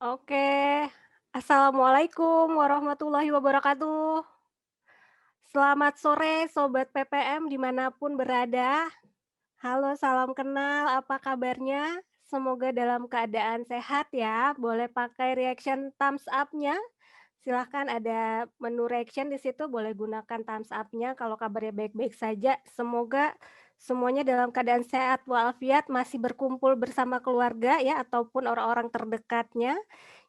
Oke, Assalamualaikum warahmatullahi wabarakatuh. Selamat sore Sobat PPM dimanapun berada. Halo, salam kenal, apa kabarnya? Semoga dalam keadaan sehat ya. Boleh pakai reaction thumbs up-nya. Silahkan ada menu reaction di situ, boleh gunakan thumbs up-nya kalau kabarnya baik-baik saja. Semoga semuanya dalam keadaan sehat walafiat, masih berkumpul bersama keluarga ya, ataupun orang-orang terdekatnya.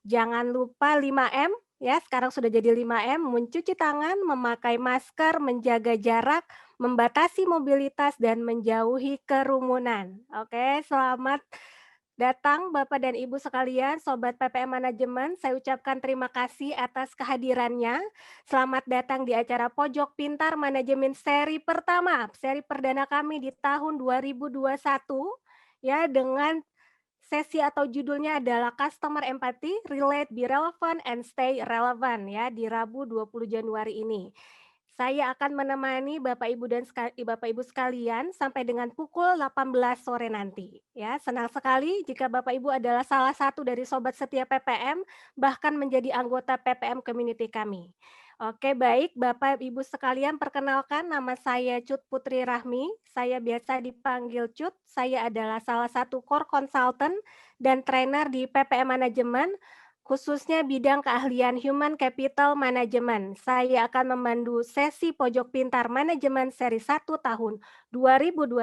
Jangan lupa 5M ya, sekarang sudah jadi 5M, mencuci tangan, memakai masker, menjaga jarak, membatasi mobilitas, dan menjauhi kerumunan. Oke, selamat datang Bapak dan Ibu sekalian, Sobat PPM Manajemen, saya ucapkan terima kasih atas kehadirannya. Selamat datang di acara Pojok Pintar Manajemen seri pertama, seri perdana kami di tahun 2021 ya, dengan sesi atau judulnya adalah Customer Empathy, Relate, Be Relevant, and Stay Relevant ya, di Rabu 20 Januari ini. Saya akan menemani Bapak Ibu sekalian sampai dengan pukul 18 sore nanti ya. Senang sekali jika Bapak Ibu adalah salah satu dari sobat setia PPM, bahkan menjadi anggota PPM community kami. Oke, baik Bapak Ibu sekalian, perkenalkan nama saya Cut Putri Rahmi. Saya biasa dipanggil Cut. Saya adalah salah satu core consultant dan trainer di PPM Manajemen, khususnya bidang keahlian Human Capital Management. Saya akan memandu sesi Pojok Pintar Manajemen seri 1 tahun 2021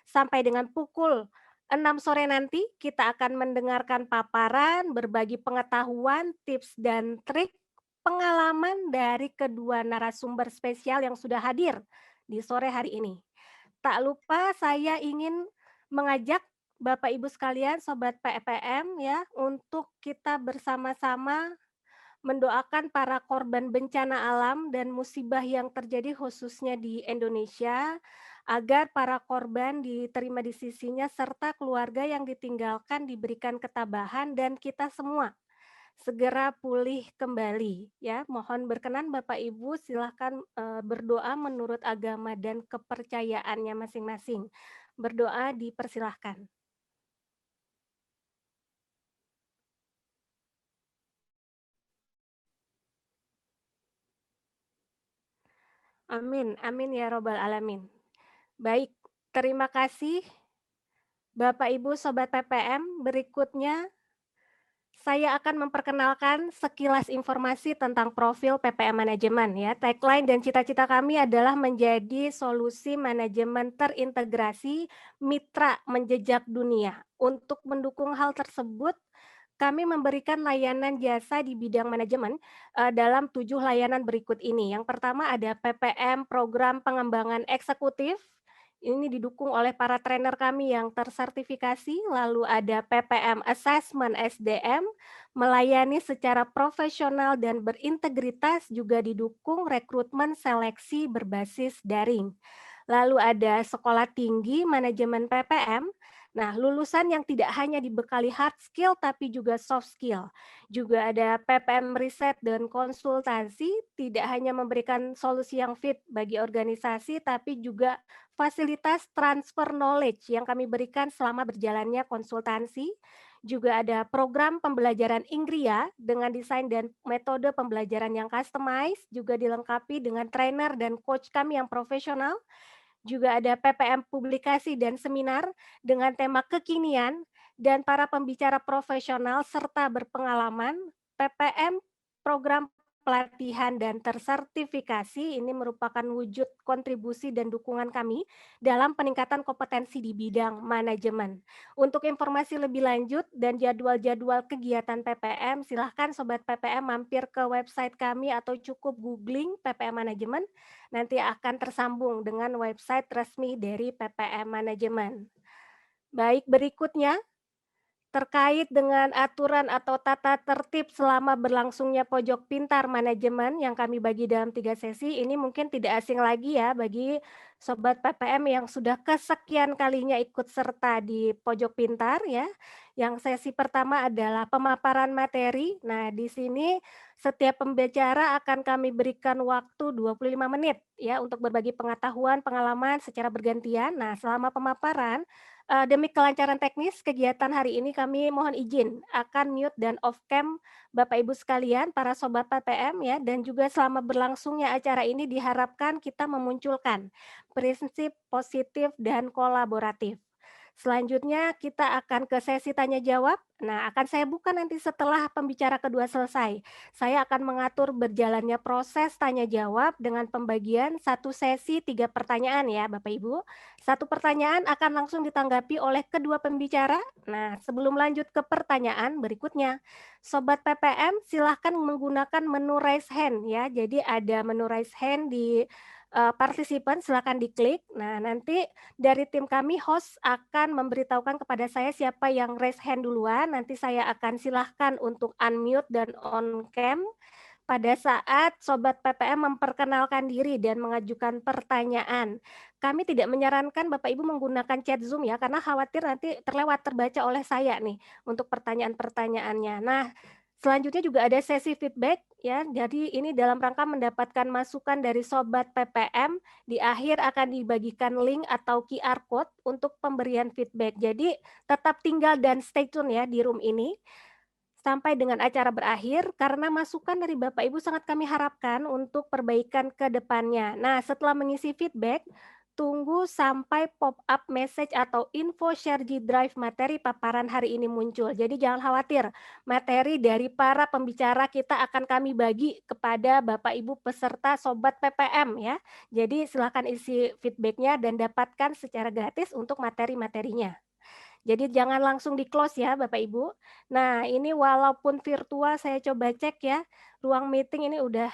sampai dengan pukul 6 sore nanti. Kita akan mendengarkan paparan, berbagi pengetahuan, tips dan trik, pengalaman dari kedua narasumber spesial yang sudah hadir di sore hari ini. Tak lupa saya ingin mengajak Bapak Ibu sekalian, sobat PPM ya, untuk kita bersama-sama mendoakan para korban bencana alam dan musibah yang terjadi khususnya di Indonesia, agar para korban diterima di sisinya serta keluarga yang ditinggalkan diberikan ketabahan dan kita semua segera pulih kembali ya. Mohon berkenan Bapak Ibu silahkan berdoa menurut agama dan kepercayaannya masing-masing. Berdoa dipersilahkan. Amin, amin ya robbal alamin. Baik, terima kasih Bapak Ibu Sobat PPM. Berikutnya saya akan memperkenalkan sekilas informasi tentang profil PPM Manajemen ya. Tagline dan cita-cita kami adalah menjadi solusi manajemen terintegrasi mitra menjejak dunia. Untuk mendukung hal tersebut, kami memberikan layanan jasa di bidang manajemen dalam 7 layanan berikut ini. Yang pertama ada PPM Program Pengembangan Eksekutif. Ini didukung oleh para trainer kami yang tersertifikasi, lalu ada PPM Assessment SDM, melayani secara profesional dan berintegritas, juga didukung rekrutmen seleksi berbasis daring. Lalu ada Sekolah Tinggi Manajemen PPM. Nah, lulusan yang tidak hanya dibekali hard skill tapi juga soft skill. Juga ada PPM Riset dan Konsultasi, tidak hanya memberikan solusi yang fit bagi organisasi tapi juga fasilitas transfer knowledge yang kami berikan selama berjalannya konsultansi. Juga ada program pembelajaran Inggria dengan desain dan metode pembelajaran yang customized, juga dilengkapi dengan trainer dan coach kami yang profesional. Juga ada PPM publikasi dan seminar dengan tema kekinian dan para pembicara profesional serta berpengalaman. PPM program pelatihan dan tersertifikasi ini merupakan wujud kontribusi dan dukungan kami dalam peningkatan kompetensi di bidang manajemen. Untuk informasi lebih lanjut dan jadwal-jadwal kegiatan PPM, silahkan Sobat PPM mampir ke website kami atau cukup googling PPM Manajemen, nanti akan tersambung dengan website resmi dari PPM Manajemen. Baik, berikutnya terkait dengan aturan atau tata tertib selama berlangsungnya Pojok Pintar Manajemen yang kami bagi dalam 3 sesi, ini mungkin tidak asing lagi ya bagi Sobat PPM yang sudah kesekian kalinya ikut serta di Pojok Pintar ya. Yang sesi pertama adalah pemaparan materi. Nah, di sini setiap pembicara akan kami berikan waktu 25 menit ya untuk berbagi pengetahuan, pengalaman secara bergantian. Nah, selama pemaparan Demi kelancaran teknis kegiatan hari ini kami mohon izin akan mute dan off cam Bapak Ibu sekalian, para sobat PPM ya, dan juga selama berlangsungnya acara ini diharapkan kita memunculkan prinsip positif dan kolaboratif. Selanjutnya kita akan ke sesi tanya jawab. Nah, akan saya buka nanti setelah pembicara kedua selesai. Saya akan mengatur berjalannya proses tanya jawab dengan pembagian satu sesi 3 pertanyaan ya Bapak Ibu. Satu pertanyaan akan langsung ditanggapi oleh kedua pembicara. Nah, sebelum lanjut ke pertanyaan berikutnya, Sobat PPM silahkan menggunakan menu raise hand ya. Jadi ada menu raise hand di partisipan, silakan diklik. Nah, nanti dari tim kami host akan memberitahukan kepada saya siapa yang raise hand duluan, nanti saya akan silahkan untuk unmute dan on cam pada saat Sobat PPM memperkenalkan diri dan mengajukan pertanyaan. Kami tidak menyarankan Bapak Ibu menggunakan chat Zoom ya, karena khawatir nanti terbaca oleh saya nih untuk pertanyaan-pertanyaannya. Nah, selanjutnya juga ada sesi feedback ya, jadi ini dalam rangka mendapatkan masukan dari Sobat PPM, di akhir akan dibagikan link atau QR code untuk pemberian feedback. Jadi tetap tinggal dan stay tune ya di room ini sampai dengan acara berakhir, karena masukan dari Bapak Ibu sangat kami harapkan untuk perbaikan ke depannya. Nah, setelah mengisi feedback, tunggu sampai pop-up message atau info share G Drive materi paparan hari ini muncul. Jadi jangan khawatir, materi dari para pembicara kita akan kami bagi kepada Bapak Ibu peserta Sobat PPM ya. Jadi silakan isi feedbacknya dan dapatkan secara gratis untuk materi-materinya. Jadi jangan langsung di-close ya Bapak Ibu. Nah, ini walaupun virtual saya coba cek ya, ruang meeting ini udah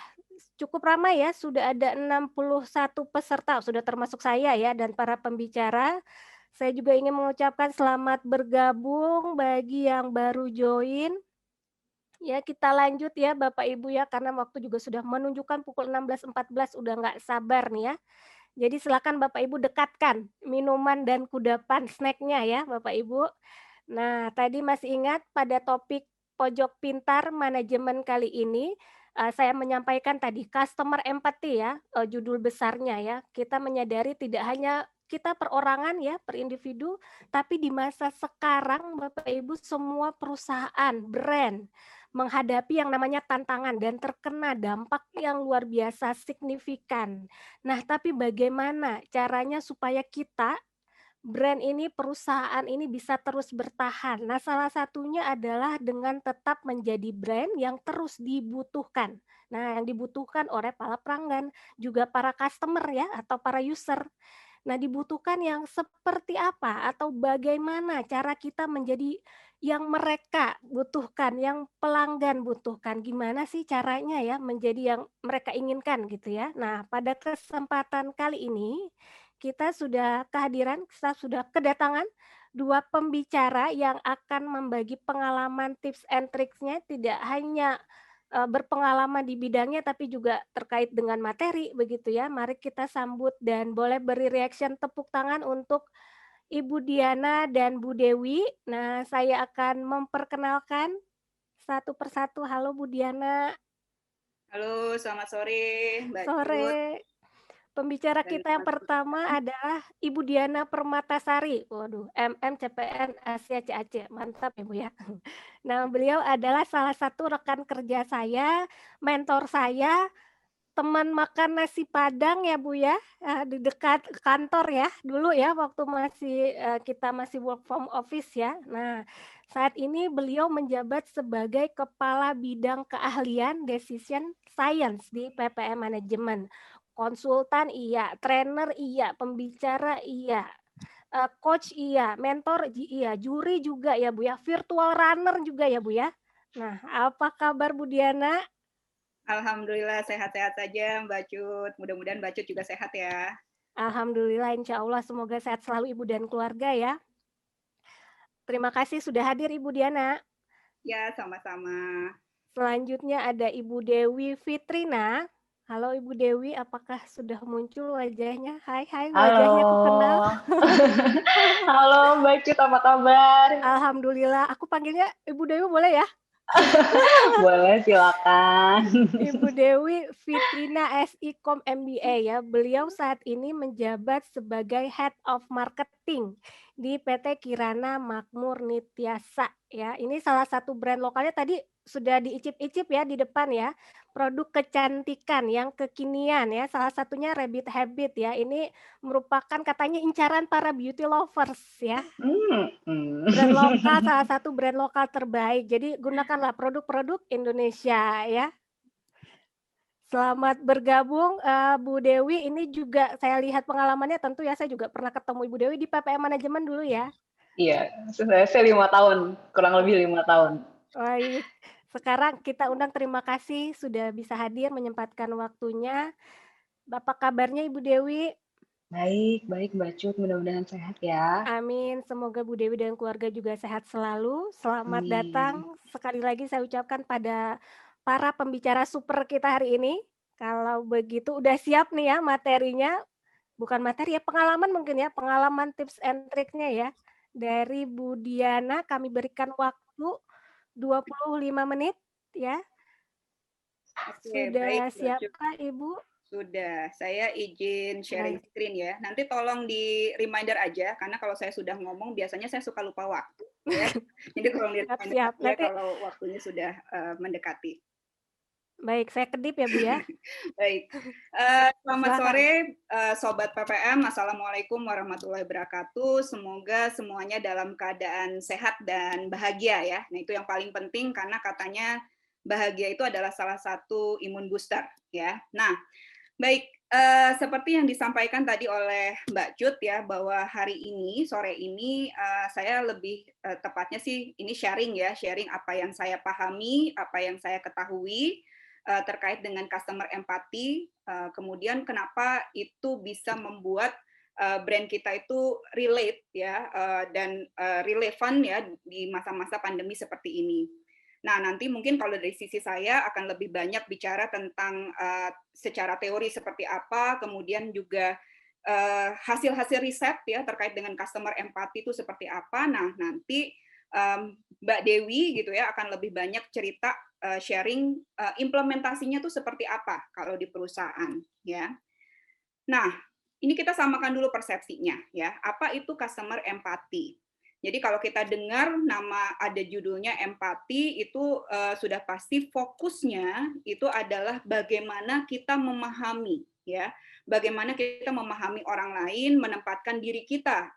cukup ramai ya, sudah ada 61 peserta, sudah termasuk saya ya dan para pembicara. Saya juga ingin mengucapkan selamat bergabung bagi yang baru join. Ya, kita lanjut ya Bapak Ibu ya, karena waktu juga sudah menunjukkan pukul 16.14, udah nggak sabar nih ya. Jadi silakan Bapak Ibu dekatkan minuman dan kudapan snacknya ya Bapak Ibu. Nah, tadi masih ingat pada topik pojok pintar manajemen kali ini, saya menyampaikan tadi customer empathy ya, judul besarnya ya. Kita menyadari tidak hanya kita perorangan ya, per individu, tapi di masa sekarang Bapak Ibu semua perusahaan, brand, menghadapi yang namanya tantangan dan terkena dampak yang luar biasa signifikan. Nah, tapi bagaimana caranya supaya kita, brand ini, perusahaan ini bisa terus bertahan? Nah, salah satunya adalah dengan tetap menjadi brand yang terus dibutuhkan. Nah, yang dibutuhkan oleh para pelanggan, juga para customer ya, atau para user. Nah, dibutuhkan yang seperti apa atau bagaimana cara kita menjadi yang mereka butuhkan, yang pelanggan butuhkan. Gimana sih caranya ya menjadi yang mereka inginkan gitu ya. Nah, pada kesempatan kali ini kita sudah kedatangan dua pembicara yang akan membagi pengalaman tips and tricksnya tidak hanya berpengalaman di bidangnya tapi juga terkait dengan materi begitu ya. Mari kita sambut dan boleh beri reaction tepuk tangan untuk Ibu Diana dan Bu Dewi. Nah, saya akan memperkenalkan satu persatu. Halo Bu Diana. Halo, selamat sore Mbak Cut Sore. Pembicara dan kita yang pertama teman-teman. adalah Ibu Diana Permatasari. Waduh, MM, CPN, Asia, CAC. Mantap ya Bu ya. Nah, beliau adalah salah satu rekan kerja saya, mentor saya, teman makan nasi Padang ya Bu ya, di dekat kantor ya, dulu ya waktu kita masih work from office ya. Nah, saat ini beliau menjabat sebagai Kepala Bidang Keahlian Decision Science di PPM Manajemen. Konsultan iya, trainer iya, pembicara iya, coach iya, mentor iya, juri juga ya Bu ya, virtual runner juga ya Bu ya. Nah, apa kabar Bu Diana? Alhamdulillah sehat-sehat saja Mbak Cut. Mudah-mudahan Mbak Cut juga sehat ya. Alhamdulillah, insya Allah semoga sehat selalu Ibu dan keluarga ya. Terima kasih sudah hadir Ibu Diana. Ya, sama-sama. Selanjutnya ada Ibu Dewi Fitrina. Halo Ibu Dewi, apakah sudah muncul wajahnya? Hai, wajahnya aku kenal. Halo. Halo Mbak Cut, apa kabar? Alhamdulillah, aku panggilnya Ibu Dewi boleh ya? Boleh, silakan. Ibu Dewi Fitrina SIKOM MBA ya. Beliau saat ini menjabat sebagai Head of Marketing di PT Kirana Makmur Nityasa ya. Ini salah satu brand lokalnya tadi sudah diicip-icip ya di depan ya. Produk kecantikan yang kekinian ya. Salah satunya Rabbit Habit ya. Ini merupakan katanya incaran para beauty lovers ya. Brand lokal, Mhm. salah satu brand lokal terbaik. Jadi gunakanlah produk-produk Indonesia ya. Selamat bergabung, Bu Dewi. Ini juga saya lihat pengalamannya tentu ya, saya juga pernah ketemu Ibu Dewi di PPM Manajemen dulu ya. Iya, saya 5 tahun, kurang lebih 5 tahun. Baik, sekarang kita undang terima kasih sudah bisa hadir menyempatkan waktunya. Apa kabarnya Ibu Dewi? Baik baik Mbak Cut, mudah-mudahan sehat ya. Amin, semoga Bu Dewi dan keluarga juga sehat selalu. Selamat Amin. datang sekali lagi saya ucapkan pada para pembicara super kita hari ini. Kalau begitu udah siap nih ya materinya, bukan materi ya, pengalaman mungkin ya, pengalaman tips and triknya ya. Dari Bu Diana kami berikan waktu 25 menit ya. Oke, baik Sudah Mbak Cut. siapkah Ibu? Sudah, saya izin sharing Baik, screen ya. Nanti tolong di reminder aja, karena kalau saya sudah ngomong biasanya saya suka lupa waktu, ya. Jadi tolong di siap reminder siap. aja Nanti kalau waktunya sudah, mendekati. baik, saya kedip ya Bu ya. Baik, selamat Silakan. sore, sobat PPM, assalamualaikum warahmatullahi wabarakatuh. Semoga semuanya dalam keadaan sehat dan bahagia ya. Nah itu yang paling penting karena katanya bahagia itu adalah salah satu imun booster ya. Nah baik, seperti yang disampaikan tadi oleh Mbak Cut ya, bahwa hari ini, sore ini, saya lebih, tepatnya sih ini sharing ya, sharing apa yang saya pahami, apa yang saya ketahui, terkait dengan customer empathy, kemudian kenapa itu bisa membuat, brand kita itu relate ya, dan, relevan ya di masa-masa pandemi seperti ini. Nah, nanti mungkin kalau dari sisi saya akan lebih banyak bicara tentang secara teori seperti apa, kemudian juga hasil-hasil riset ya terkait dengan customer empathy itu seperti apa. Nah, nanti Mbak Dewi gitu ya akan lebih banyak cerita sharing implementasinya tuh seperti apa kalau di perusahaan ya. Nah, ini kita samakan dulu persepsinya ya. Apa itu customer empathy? Jadi kalau kita dengar nama ada judulnya empati itu sudah pasti fokusnya itu adalah bagaimana kita memahami ya, bagaimana kita memahami orang lain, menempatkan diri kita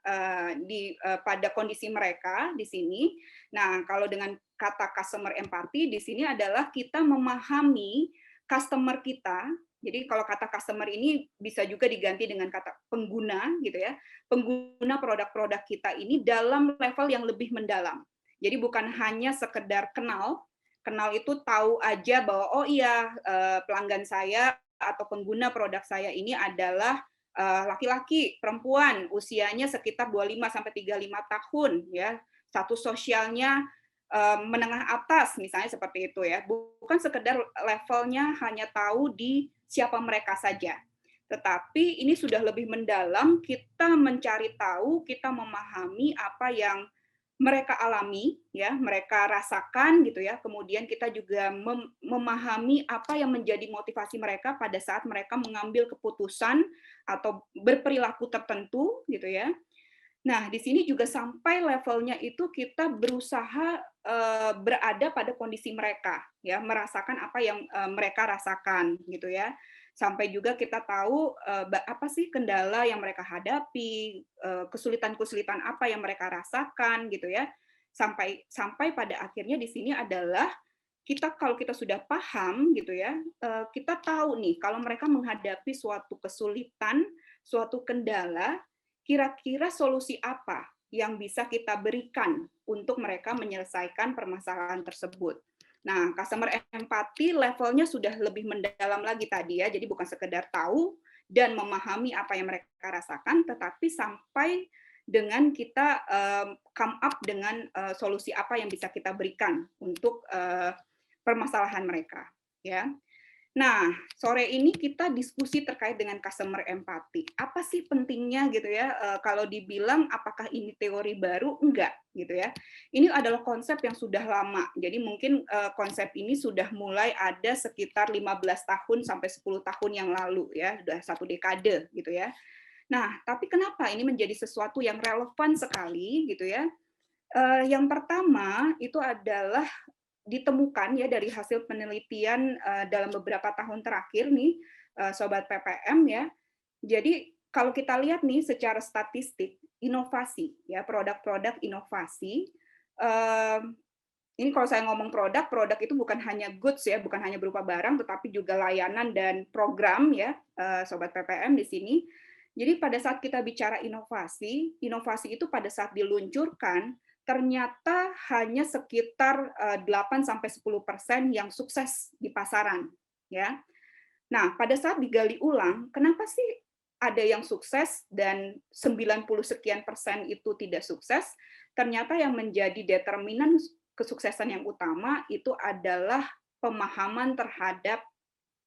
pada kondisi mereka di sini. Nah, kalau dengan kata customer empati di sini adalah kita memahami customer kita. Jadi kalau kata customer ini bisa juga diganti dengan kata pengguna gitu ya, pengguna produk-produk kita ini dalam level yang lebih mendalam. Jadi bukan hanya sekedar kenal, kenal itu tahu aja bahwa oh iya pelanggan saya atau pengguna produk saya ini adalah laki-laki, perempuan, usianya sekitar 25 sampai 35 tahun ya. Status sosialnya menengah atas misalnya seperti itu ya. Bukan sekedar levelnya hanya tahu di siapa mereka saja. Tetapi ini sudah lebih mendalam, kita mencari tahu, kita memahami apa yang mereka alami, ya, mereka rasakan gitu ya. Kemudian kita juga memahami apa yang menjadi motivasi mereka pada saat mereka mengambil keputusan atau berperilaku tertentu gitu ya. Nah, di sini juga sampai levelnya itu kita berusaha berada pada kondisi mereka, ya, merasakan apa yang mereka rasakan, gitu ya. Sampai juga kita tahu apa sih kendala yang mereka hadapi, kesulitan-kesulitan apa yang mereka rasakan, gitu ya. Sampai sampai pada akhirnya di sini adalah kita kalau kita sudah paham gitu ya, kita tahu nih kalau mereka menghadapi suatu kesulitan, suatu kendala, kira-kira solusi apa yang bisa kita berikan untuk mereka menyelesaikan permasalahan tersebut. Nah, customer empathy levelnya sudah lebih mendalam lagi tadi ya, jadi bukan sekedar tahu dan memahami apa yang mereka rasakan, tetapi sampai dengan kita come up dengan solusi apa yang bisa kita berikan untuk permasalahan mereka, ya. Nah, sore ini kita diskusi terkait dengan customer empathy. Apa sih pentingnya gitu ya? Kalau dibilang apakah ini teori baru? Enggak, gitu ya. Ini adalah konsep yang sudah lama. Jadi mungkin konsep ini sudah mulai ada sekitar 15 tahun sampai 10 tahun yang lalu ya, sudah satu dekade gitu ya. Nah, tapi kenapa ini menjadi sesuatu yang relevan sekali gitu ya? Yang pertama itu adalah ditemukan ya dari hasil penelitian dalam beberapa tahun terakhir nih, sobat PPM ya. Jadi kalau kita lihat nih secara statistik inovasi ya, produk-produk inovasi, ini kalau saya ngomong produk, produk itu bukan hanya goods ya, bukan hanya berupa barang, tetapi juga layanan dan program ya, sobat PPM di sini. Jadi pada saat kita bicara inovasi, inovasi itu pada saat diluncurkan ternyata hanya sekitar 8 sampai 10% yang sukses di pasaran, ya. Nah, pada saat digali ulang, kenapa sih ada yang sukses dan 90 sekian persen itu tidak sukses? Ternyata yang menjadi determinan kesuksesan yang utama itu adalah pemahaman terhadap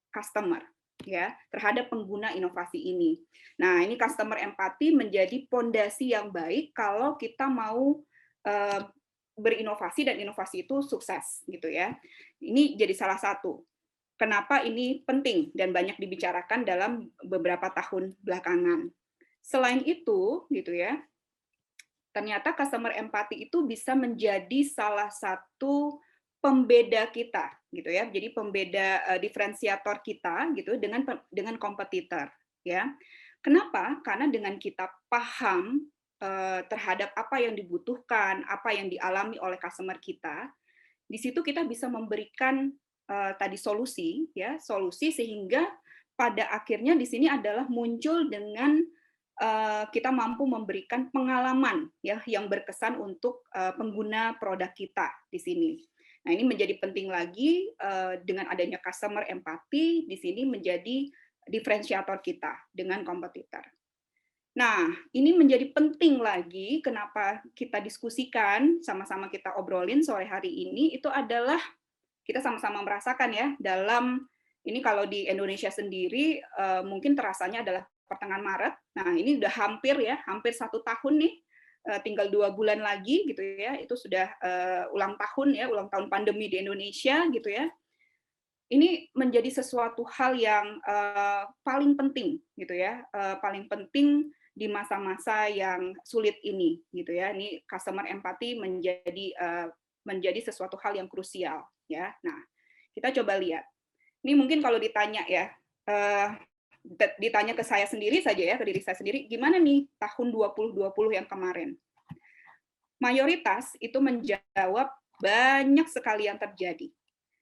customer, ya, terhadap pengguna inovasi ini. Nah, ini customer empathy menjadi pondasi yang baik kalau kita mau eh, berinovasi dan inovasi itu sukses, gitu ya. Ini jadi salah satu kenapa ini penting dan banyak dibicarakan dalam beberapa tahun belakangan. Selain itu, gitu ya, ternyata customer empathy itu bisa menjadi salah satu pembeda kita, gitu ya. Jadi pembeda diferensiator kita, gitu, dengan kompetitor, ya. Kenapa? Karena dengan kita paham terhadap apa yang dibutuhkan, apa yang dialami oleh customer kita, di situ kita bisa memberikan tadi solusi ya, solusi sehingga pada akhirnya di sini adalah muncul dengan kita mampu memberikan pengalaman ya yang berkesan untuk pengguna produk kita di sini. Nah, ini menjadi penting lagi dengan adanya customer empathy di sini menjadi diferensiator kita dengan kompetitor. Nah, ini menjadi penting lagi kenapa kita diskusikan, sama-sama kita obrolin sore hari ini, itu adalah kita sama-sama merasakan ya, dalam ini kalau di Indonesia sendiri mungkin terasanya adalah pertengahan Maret. Nah, ini udah hampir ya, hampir 1 tahun nih, tinggal 2 bulan lagi gitu ya, itu sudah ulang tahun ya, ulang tahun pandemi di Indonesia gitu ya. Ini menjadi sesuatu hal yang paling penting gitu ya, paling penting di masa-masa yang sulit ini gitu ya. Ini customer empathy menjadi sesuatu hal yang krusial ya. Nah, kita coba lihat. Ini mungkin kalau ditanya ya, ditanya ke saya sendiri saja ya, ke diri saya sendiri, gimana nih tahun 2020 yang kemarin? Mayoritas itu menjawab banyak sekali yang terjadi.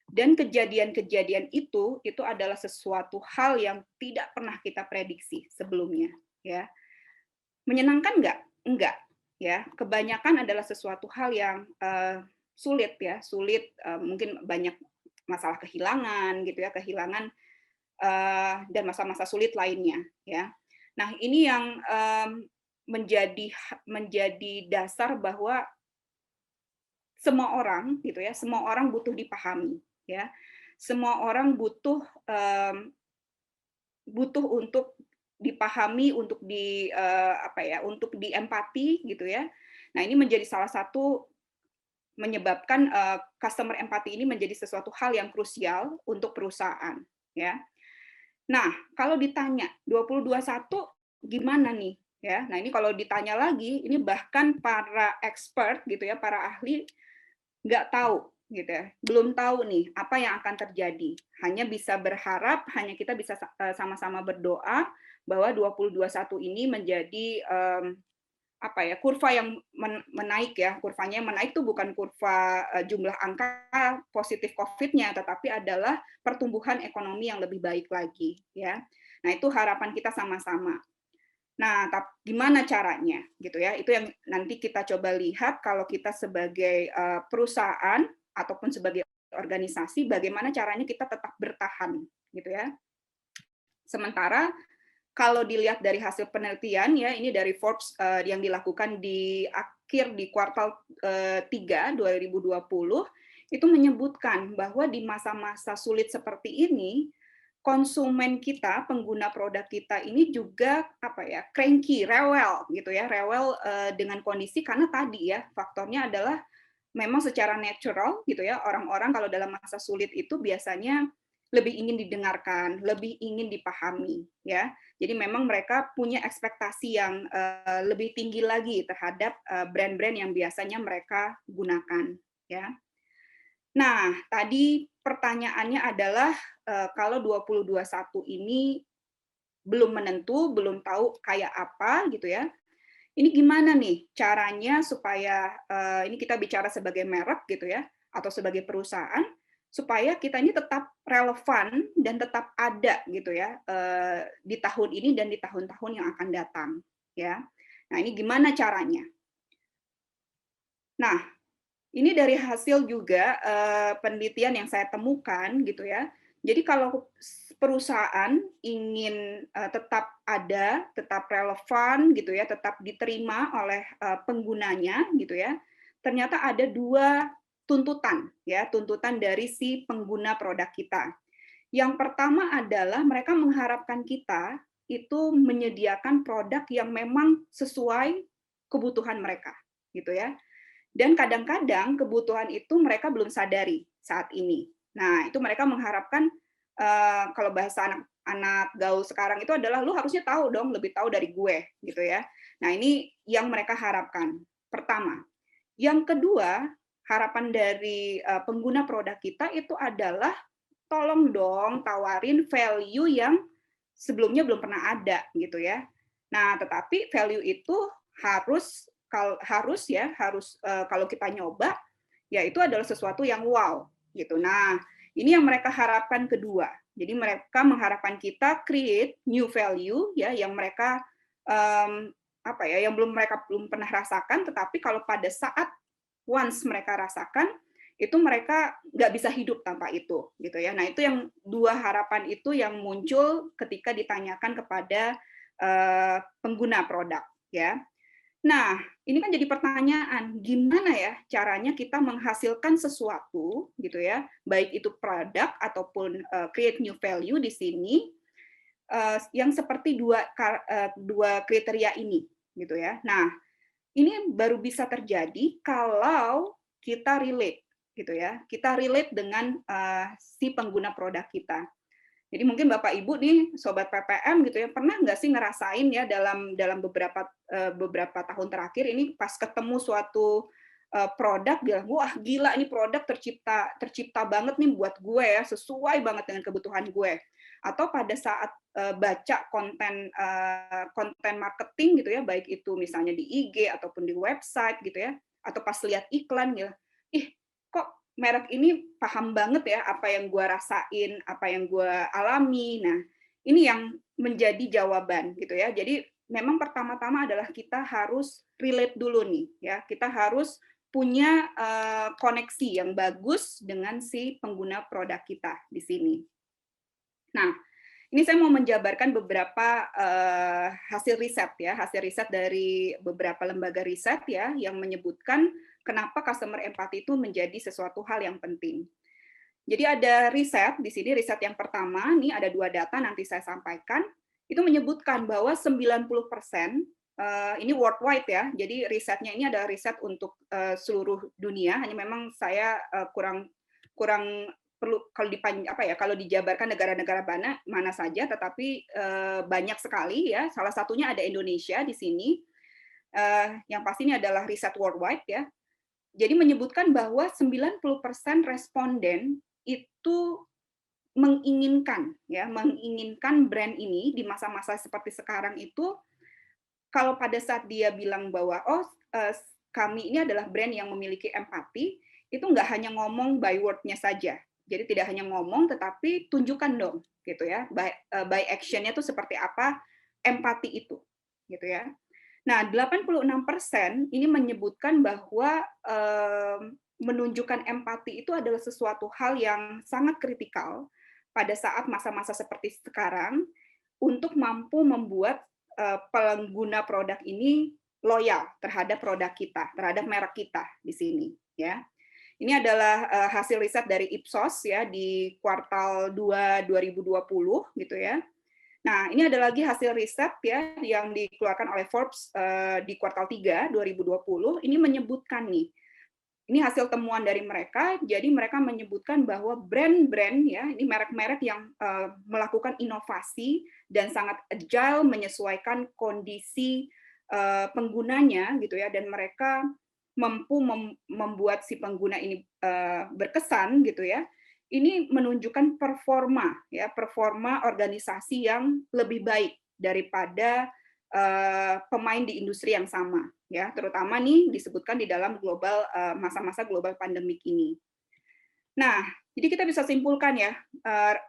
Dan kejadian-kejadian itu adalah sesuatu hal yang tidak pernah kita prediksi sebelumnya, ya. Menyenangkan nggak? Enggak, ya. Kebanyakan adalah sesuatu hal yang sulit ya, sulit mungkin banyak masalah kehilangan gitu ya, kehilangan dan masa-masa sulit lainnya, ya. Nah, ini yang menjadi dasar bahwa semua orang gitu ya, semua orang butuh dipahami ya. Semua orang butuh untuk dipahami, untuk untuk diempati gitu ya. Nah, ini menjadi salah satu menyebabkan customer empathy ini menjadi sesuatu hal yang krusial untuk perusahaan ya. Nah, kalau ditanya 2021 gimana nih ya. Nah, ini kalau ditanya lagi, ini bahkan para expert gitu ya, para ahli nggak tahu gitu ya, belum tahu nih apa yang akan terjadi. Hanya bisa berharap, hanya kita bisa sama-sama berdoa bahwa 2021 ini menjadi kurva yang menaik ya. Kurvanya yang menaik itu bukan kurva jumlah angka positif COVID-nya, tetapi adalah pertumbuhan ekonomi yang lebih baik lagi ya. Nah, itu harapan kita sama-sama. Nah, gimana caranya gitu ya? Itu yang nanti kita coba lihat kalau kita sebagai perusahaan ataupun sebagai organisasi, bagaimana caranya kita tetap bertahan gitu ya. Sementara kalau dilihat dari hasil penelitian ya, ini dari Forbes yang dilakukan di kuartal 3 2020 itu menyebutkan bahwa di masa-masa sulit seperti ini konsumen kita, pengguna produk kita ini juga apa ya, cranky, rewel gitu ya, rewel dengan kondisi karena tadi ya, faktornya adalah memang secara natural gitu ya, orang-orang kalau dalam masa sulit itu biasanya lebih ingin didengarkan, lebih ingin dipahami ya. Jadi memang mereka punya ekspektasi yang lebih tinggi lagi terhadap brand-brand yang biasanya mereka gunakan ya. Nah, tadi pertanyaannya adalah kalau 2021 ini belum menentu, belum tahu kayak apa gitu ya. Ini gimana nih caranya supaya ini kita bicara sebagai merek gitu ya, atau sebagai perusahaan, supaya kita ini tetap relevan dan tetap ada gitu ya, di tahun ini dan di tahun-tahun yang akan datang, ya. Nah, ini gimana caranya? Nah, ini dari hasil juga, penelitian yang saya temukan gitu ya. Jadi kalau perusahaan ingin, tetap ada, tetap relevan gitu ya, tetap diterima oleh, penggunanya gitu ya, ternyata ada 2 tuntutan ya, tuntutan dari si pengguna produk kita. Yang pertama adalah mereka mengharapkan kita itu menyediakan produk yang memang sesuai kebutuhan mereka, gitu ya. Dan kadang-kadang kebutuhan itu mereka belum sadari saat ini. Nah, itu mereka mengharapkan, kalau bahasa anak-anak gaul sekarang itu adalah, "Lu harusnya tahu dong, lebih tahu dari gue," gitu ya. Nah, ini yang mereka harapkan, pertama. Yang kedua, harapan dari, pengguna produk kita itu adalah, tolong dong tawarin value yang sebelumnya belum pernah ada, gitu ya. Nah, tetapi value itu harus ya, kalau kita nyoba, ya itu adalah sesuatu yang wow, gitu. Nah, ini yang mereka harapkan kedua. Jadi mereka mengharapkan kita create new value ya, yang mereka, apa ya, yang mereka belum pernah rasakan, tetapi kalau pada saat once mereka rasakan, itu mereka nggak bisa hidup tanpa itu, gitu ya. Nah, itu yang 2 harapan itu yang muncul ketika ditanyakan kepada, pengguna produk, ya. Nah, ini kan jadi pertanyaan, gimana ya caranya kita menghasilkan sesuatu gitu ya, baik itu produk ataupun, create new value di sini, yang seperti dua kriteria ini, gitu ya. Nah, ini baru bisa terjadi kalau kita relate, gitu ya. Kita relate dengan, si pengguna produk kita. Jadi mungkin Bapak Ibu nih, sobat PPM gitu ya, pernah nggak sih ngerasain ya dalam dalam beberapa tahun terakhir ini pas ketemu suatu, produk bilang, "Wah gila ini produk tercipta tercipta banget nih buat gue ya, sesuai banget dengan kebutuhan gue." Atau pada saat, baca konten marketing gitu ya, baik itu misalnya di IG ataupun di website gitu ya, atau pas lihat iklan gitu, "Ih, kok merek ini paham banget ya apa yang gue rasain, apa yang gue alami." Nah, ini yang menjadi jawaban gitu ya. Jadi memang pertama-tama adalah kita harus relate dulu nih ya. Kita harus punya koneksi yang bagus dengan si pengguna produk kita di sini. Nah, ini saya mau menjabarkan beberapa hasil riset ya, hasil riset dari beberapa lembaga riset ya yang menyebutkan kenapa customer empathy itu menjadi sesuatu hal yang penting. Jadi ada riset di sini, riset yang pertama, nih ada 2 data nanti saya sampaikan, itu menyebutkan bahwa 90%, ini worldwide ya, jadi risetnya ini adalah riset untuk, seluruh dunia, hanya memang saya, kurang kurang perlu kalau dijabarkan negara-negara mana mana saja, tetapi, banyak sekali ya, salah satunya ada Indonesia di sini, yang pasti ini adalah riset worldwide ya. Jadi menyebutkan bahwa 90% responden itu menginginkan brand ini di masa-masa seperti sekarang itu, kalau pada saat dia bilang bahwa, "Oh, kami ini adalah brand yang memiliki empati," itu nggak hanya ngomong by word-nya saja. Jadi tidak hanya ngomong, tetapi tunjukkan dong, gitu ya, by action-nya tuh seperti apa empati itu, gitu ya. Nah, 86% ini menyebutkan bahwa, menunjukkan empati itu adalah sesuatu hal yang sangat kritikal pada saat masa-masa seperti sekarang, untuk mampu membuat, pengguna produk ini loyal terhadap produk kita, terhadap merek kita di sini, ya. Ini adalah hasil riset dari Ipsos ya di kuartal 2 2020 gitu ya. Nah, ini ada lagi hasil riset ya yang dikeluarkan oleh Forbes di kuartal 3 2020. Ini menyebutkan nih, ini hasil temuan dari mereka. Jadi mereka menyebutkan bahwa brand-brand ya, ini merek-merek yang melakukan inovasi dan sangat agile menyesuaikan kondisi penggunanya gitu ya, dan mereka mampu membuat si pengguna ini berkesan gitu ya. Ini menunjukkan performa organisasi yang lebih baik daripada pemain di industri yang sama ya, terutama nih disebutkan di dalam masa-masa global pandemik ini. Nah, jadi kita bisa simpulkan ya,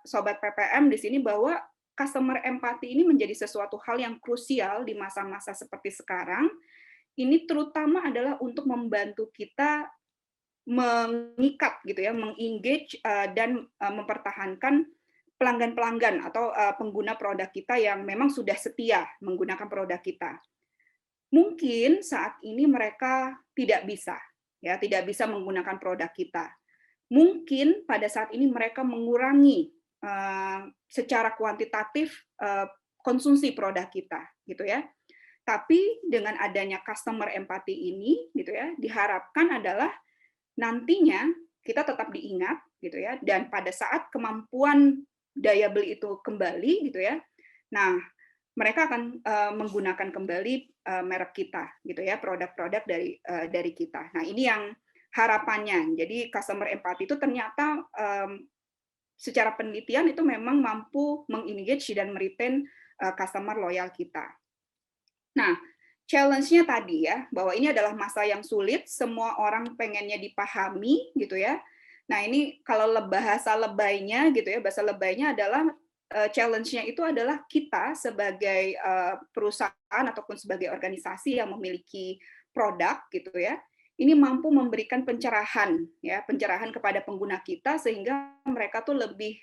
sobat PPM di sini bahwa customer empathy ini menjadi sesuatu hal yang krusial di masa-masa seperti sekarang. Ini terutama adalah untuk membantu kita mengikat gitu ya, mengengage dan mempertahankan pelanggan-pelanggan atau pengguna produk kita yang memang sudah setia menggunakan produk kita. Mungkin saat ini mereka tidak bisa menggunakan produk kita. Mungkin pada saat ini mereka mengurangi secara kuantitatif konsumsi produk kita, gitu ya. Tapi dengan adanya customer empathy ini, gitu ya, diharapkan adalah nantinya kita tetap diingat, gitu ya, dan pada saat kemampuan daya beli itu kembali, gitu ya, nah mereka akan menggunakan kembali merek kita, gitu ya, produk-produk dari kita. Nah ini yang harapannya. Jadi customer empathy itu ternyata secara penelitian itu memang mampu mengengage dan meretain customer loyal kita. Nah, challenge-nya tadi ya, bahwa ini adalah masa yang sulit, semua orang pengennya dipahami gitu ya. Nah, ini kalau bahasa lebaynya gitu ya, bahasa lebaynya adalah challenge-nya itu adalah kita sebagai perusahaan ataupun sebagai organisasi yang memiliki produk gitu ya, ini mampu memberikan pencerahan ya, pencerahan kepada pengguna kita sehingga mereka tuh lebih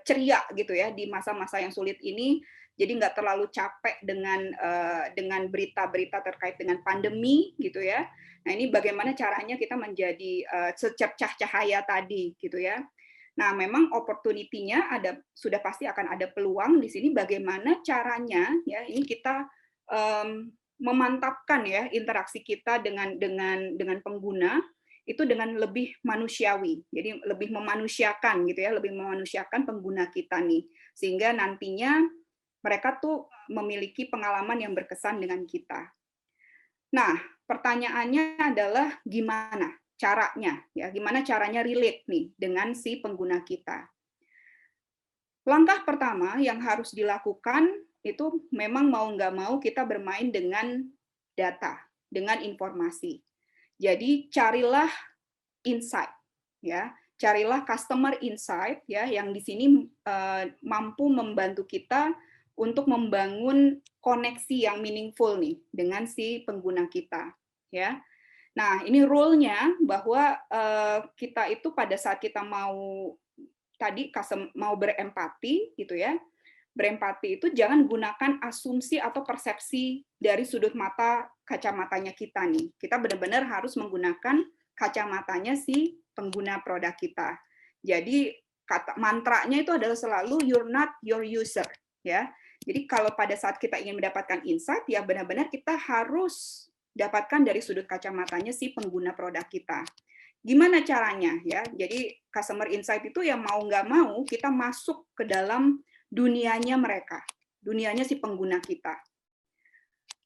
ceria gitu ya di masa-masa yang sulit ini, jadi nggak terlalu capek dengan berita-berita terkait dengan pandemi gitu ya. Nah ini bagaimana caranya kita menjadi secercah cahaya tadi gitu ya. Nah memang opportunity-nya sudah pasti akan ada peluang di sini. Bagaimana caranya ya ini kita memantapkan ya interaksi kita dengan pengguna itu dengan lebih manusiawi. Jadi lebih memanusiakan gitu ya, lebih memanusiakan pengguna kita nih. Sehingga nantinya mereka tuh memiliki pengalaman yang berkesan dengan kita. Nah, pertanyaannya adalah gimana caranya ya, gimana caranya relate nih dengan si pengguna kita. Langkah pertama yang harus dilakukan itu memang mau nggak mau kita bermain dengan data, dengan informasi. Jadi carilah insight ya, carilah customer insight ya yang di sini mampu membantu kita untuk membangun koneksi yang meaningful nih dengan si pengguna kita ya. Nah, ini rule-nya bahwa kita itu pada saat kita mau berempati gitu ya. Berempati itu jangan gunakan asumsi atau persepsi dari sudut mata kacamatanya kita nih. Kita benar-benar harus menggunakan kacamatanya si pengguna produk kita. Jadi mantranya itu adalah selalu you're not your user ya. Jadi kalau pada saat kita ingin mendapatkan insight ya benar-benar kita harus dapatkan dari sudut kacamatanya si pengguna produk kita. Gimana caranya ya? Jadi customer insight itu yang mau nggak mau kita masuk ke dalam dunianya mereka, dunianya si pengguna kita.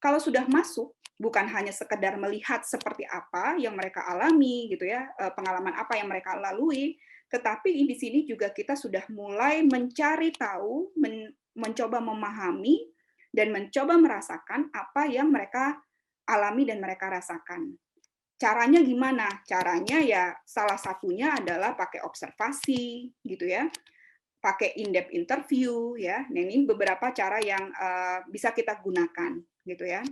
Kalau sudah masuk, bukan hanya sekedar melihat seperti apa yang mereka alami gitu ya, pengalaman apa yang mereka lalui, tetapi di sini juga kita sudah mulai mencari tahu, mencoba memahami dan mencoba merasakan apa yang mereka alami dan mereka rasakan. Caranya gimana? Caranya ya salah satunya adalah pakai observasi gitu ya, pakai in-depth interview ya. Nah, ini beberapa cara yang bisa kita gunakan gitu ya.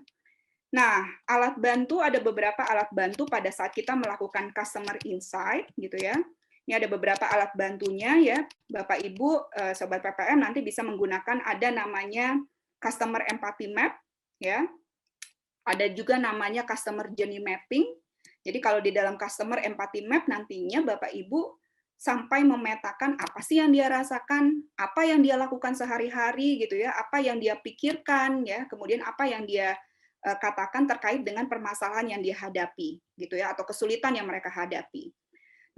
Nah, ada beberapa alat bantu pada saat kita melakukan customer insight gitu ya. Ini ada beberapa alat bantunya ya, Bapak Ibu, Sobat PPM nanti bisa menggunakan ada namanya Customer Empathy Map ya. Ada juga namanya Customer Journey Mapping. Jadi kalau di dalam customer empathy map nantinya Bapak Ibu sampai memetakan apa sih yang dia rasakan, apa yang dia lakukan sehari-hari gitu ya, apa yang dia pikirkan ya, kemudian apa yang dia katakan terkait dengan permasalahan yang dia hadapi gitu ya, atau kesulitan yang mereka hadapi.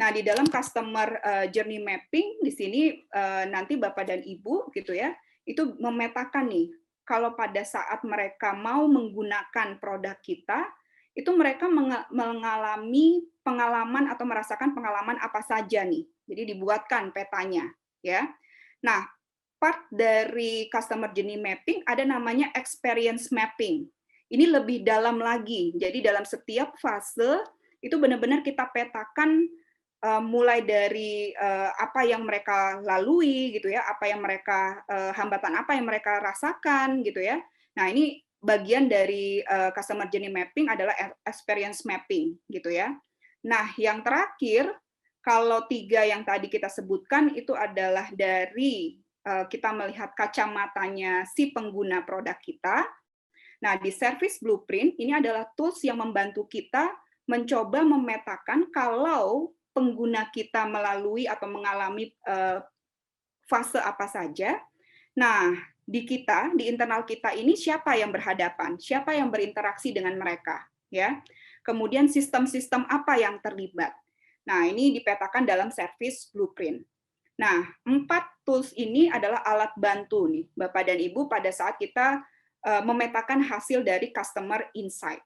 Nah, di dalam customer journey mapping di sini nanti Bapak dan Ibu gitu ya, itu memetakan nih kalau pada saat mereka mau menggunakan produk kita, itu mereka mengalami pengalaman atau merasakan pengalaman apa saja nih. Jadi dibuatkan petanya ya. Nah, part dari customer journey mapping ada namanya experience mapping. Ini lebih dalam lagi. Jadi dalam setiap fase itu benar-benar kita petakan mulai dari apa yang mereka lalui gitu ya, apa yang mereka hambatan apa yang mereka rasakan gitu ya. Nah, ini bagian dari customer journey mapping adalah experience mapping gitu ya. Nah, yang terakhir kalau 3 yang tadi kita sebutkan itu adalah dari kita melihat kacamatanya si pengguna produk kita. Nah, di service blueprint ini adalah tools yang membantu kita mencoba memetakan kalau pengguna kita melalui atau mengalami fase apa saja. Nah, di kita, di internal kita ini siapa yang berhadapan, siapa yang berinteraksi dengan mereka, ya. Kemudian sistem-sistem apa yang terlibat. Nah, ini dipetakan dalam service blueprint. Nah, 4 tools ini adalah alat bantu nih, Bapak dan Ibu pada saat kita memetakan hasil dari customer insight,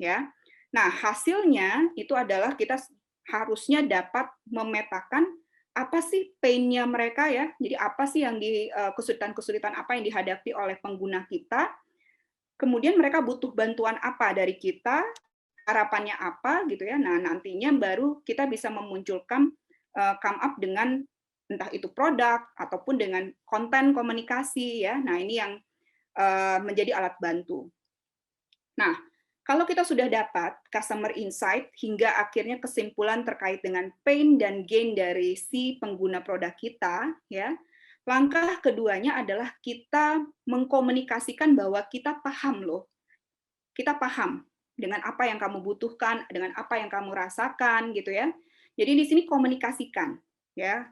ya. Nah, hasilnya itu adalah kita harusnya dapat memetakan apa sih pain-nya mereka ya. Jadi apa sih yang kesulitan-kesulitan apa yang dihadapi oleh pengguna kita. Kemudian mereka butuh bantuan apa dari kita, harapannya apa gitu ya. Nah, nantinya baru kita bisa memunculkan come up dengan entah itu produk ataupun dengan konten komunikasi ya. Nah, ini yang menjadi alat bantu. Nah, kalau kita sudah dapat customer insight hingga akhirnya kesimpulan terkait dengan pain dan gain dari si pengguna produk kita, ya, langkah keduanya adalah kita mengkomunikasikan bahwa kita paham loh, kita paham dengan apa yang kamu butuhkan, dengan apa yang kamu rasakan, gitu ya. Jadi di sini komunikasikan, ya.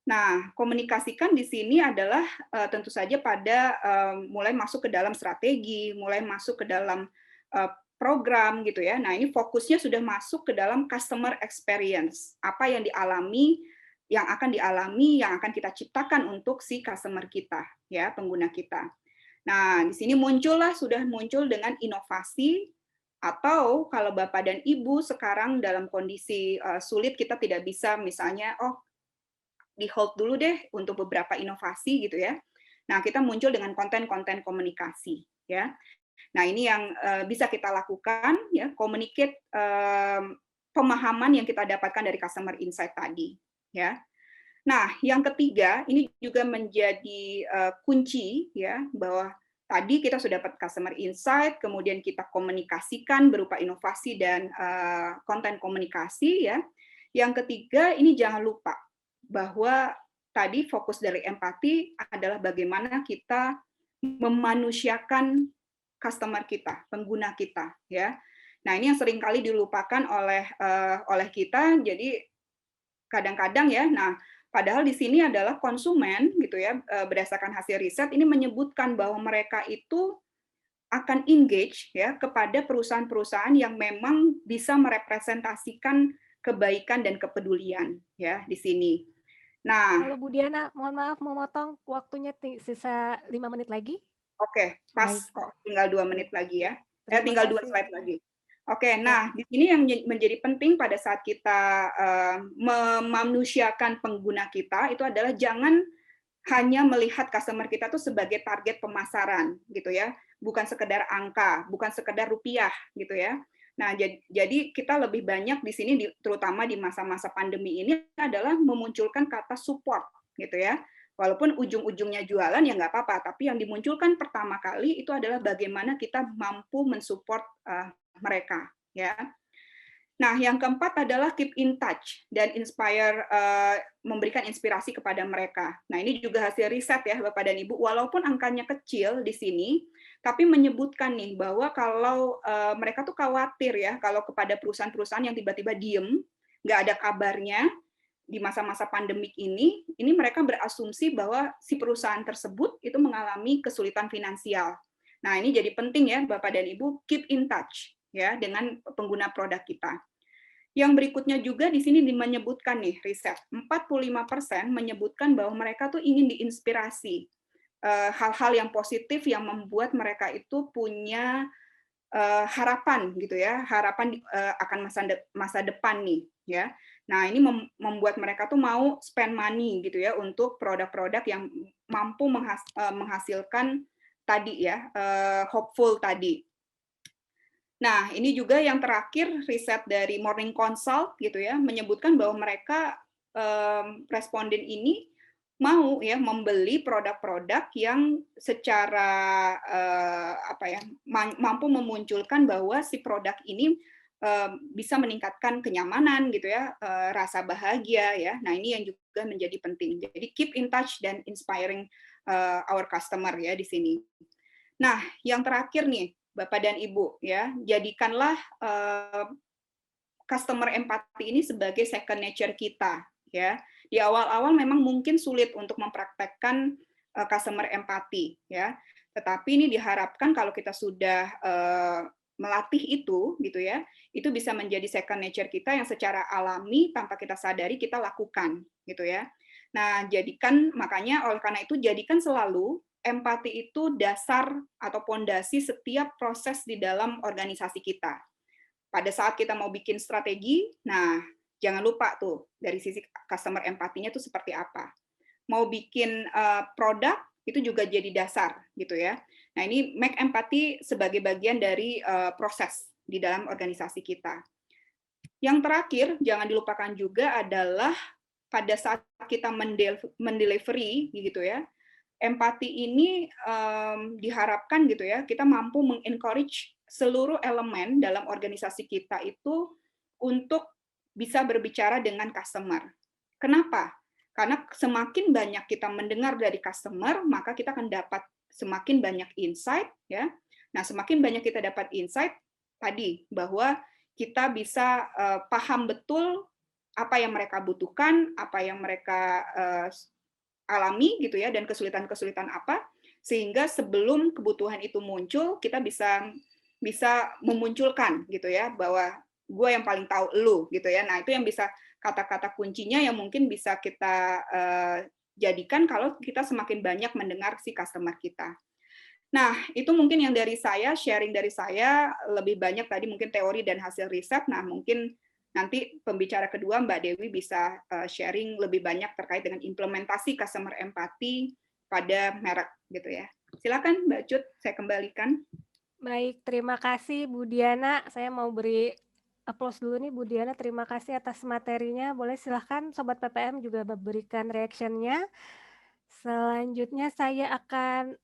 Nah, komunikasikan di sini adalah tentu saja pada mulai masuk ke dalam strategi, mulai masuk ke dalam program gitu ya. Nah, ini fokusnya sudah masuk ke dalam customer experience. Apa yang dialami, yang akan kita ciptakan untuk si customer kita, ya, pengguna kita. Nah, di sini sudah muncul dengan inovasi atau kalau Bapak dan Ibu sekarang dalam kondisi sulit kita tidak bisa misalnya di hold dulu deh untuk beberapa inovasi gitu ya. Nah, kita muncul dengan konten-konten komunikasi ya. Nah, ini yang bisa kita lakukan ya, communicate pemahaman yang kita dapatkan dari customer insight tadi ya. Nah, yang ketiga ini juga menjadi kunci ya, bahwa tadi kita sudah dapat customer insight, kemudian kita komunikasikan berupa inovasi dan konten komunikasi ya. Yang ketiga ini jangan lupa bahwa tadi fokus dari empati adalah bagaimana kita memanusiakan customer kita, pengguna kita, ya. Nah, ini yang seringkali dilupakan oleh kita. Jadi kadang-kadang ya, nah padahal di sini adalah konsumen gitu ya, berdasarkan hasil riset ini menyebutkan bahwa mereka itu akan engage ya kepada perusahaan-perusahaan yang memang bisa merepresentasikan kebaikan dan kepedulian ya di sini. Nah, Halo Bu Diana, mohon maaf memotong, waktunya sisa 5 menit lagi? oke, pas Baik, kok, tinggal 2 menit lagi ya. terima Tinggal 2 kasih. slide lagi. Oke, Ya, nah di sini yang menjadi penting pada saat kita memanusiakan pengguna kita itu adalah jangan hanya melihat customer kita tuh sebagai target pemasaran gitu ya, bukan sekedar angka, bukan sekedar rupiah gitu ya. Nah, jadi kita lebih banyak di sini terutama di masa-masa pandemi ini adalah memunculkan kata support gitu ya. Walaupun ujung-ujungnya jualan ya nggak apa-apa, tapi yang dimunculkan pertama kali itu adalah bagaimana kita mampu mensupport mereka ya. Nah, yang keempat adalah keep in touch dan inspire, memberikan inspirasi kepada mereka. Nah, ini juga hasil riset ya Bapak dan Ibu, walaupun angkanya kecil di sini, tapi menyebutkan nih bahwa kalau mereka tuh khawatir ya kalau kepada perusahaan-perusahaan yang tiba-tiba diem, nggak ada kabarnya di masa-masa pandemik ini mereka berasumsi bahwa si perusahaan tersebut itu mengalami kesulitan finansial. Nah, ini jadi penting ya Bapak dan Ibu, keep in touch ya dengan pengguna produk kita. Yang berikutnya juga di sini menyebutkan nih riset, 45% menyebutkan bahwa mereka tuh ingin diinspirasi hal-hal yang positif yang membuat mereka itu punya harapan gitu ya, harapan akan masa depan nih ya. Nah, ini membuat mereka tuh mau spend money gitu ya untuk produk-produk yang mampu menghasilkan tadi ya, hopeful tadi. Nah, ini juga yang terakhir riset dari Morning Consult gitu ya, menyebutkan bahwa mereka responden ini mau ya membeli produk-produk yang secara apa ya mampu memunculkan bahwa si produk ini bisa meningkatkan kenyamanan gitu ya, rasa bahagia ya. Nah, ini yang juga menjadi penting. Jadi keep in touch dan inspiring our customer ya di sini. Nah, yang terakhir nih, Bapak dan Ibu, ya, jadikanlah customer empati ini sebagai second nature kita, ya. Di awal-awal memang mungkin sulit untuk mempraktekkan customer empati, ya. Tetapi ini diharapkan kalau kita sudah melatih itu, gitu ya, itu bisa menjadi second nature kita yang secara alami tanpa kita sadari kita lakukan, gitu ya. Nah, makanya oleh karena itu jadikan selalu empati itu dasar atau pondasi setiap proses di dalam organisasi kita. Pada saat kita mau bikin strategi, nah jangan lupa tuh dari sisi customer empatinya tuh seperti apa. Mau bikin produk itu juga jadi dasar gitu ya. Nah, ini make empati sebagai bagian dari proses di dalam organisasi kita. Yang terakhir, jangan dilupakan juga adalah pada saat kita mendelivery gitu ya, empati ini diharapkan gitu ya, kita mampu mengencourage seluruh elemen dalam organisasi kita itu untuk bisa berbicara dengan customer. Kenapa? Karena semakin banyak kita mendengar dari customer, maka kita akan dapat semakin banyak insight ya. Nah, semakin banyak kita dapat insight tadi bahwa kita bisa paham betul apa yang mereka butuhkan, apa yang mereka alami gitu ya, dan kesulitan-kesulitan apa, sehingga sebelum kebutuhan itu muncul kita bisa memunculkan gitu ya bahwa gue yang paling tahu lu gitu ya. Nah, itu yang bisa kata-kata kuncinya yang mungkin bisa kita jadikan kalau kita semakin banyak mendengar si customer kita. Nah, itu mungkin yang dari saya, sharing dari saya, lebih banyak tadi mungkin teori dan hasil riset. Nah, mungkin nanti pembicara kedua Mbak Dewi bisa sharing lebih banyak terkait dengan implementasi customer empati pada merek gitu ya. Silakan Mbak Cut, saya kembalikan. Baik, terima kasih Bu Diana. Saya mau beri applause dulu nih Bu Diana, terima kasih atas materinya. Boleh silahkan Sobat PPM juga memberikan reaction-nya. Selanjutnya saya akan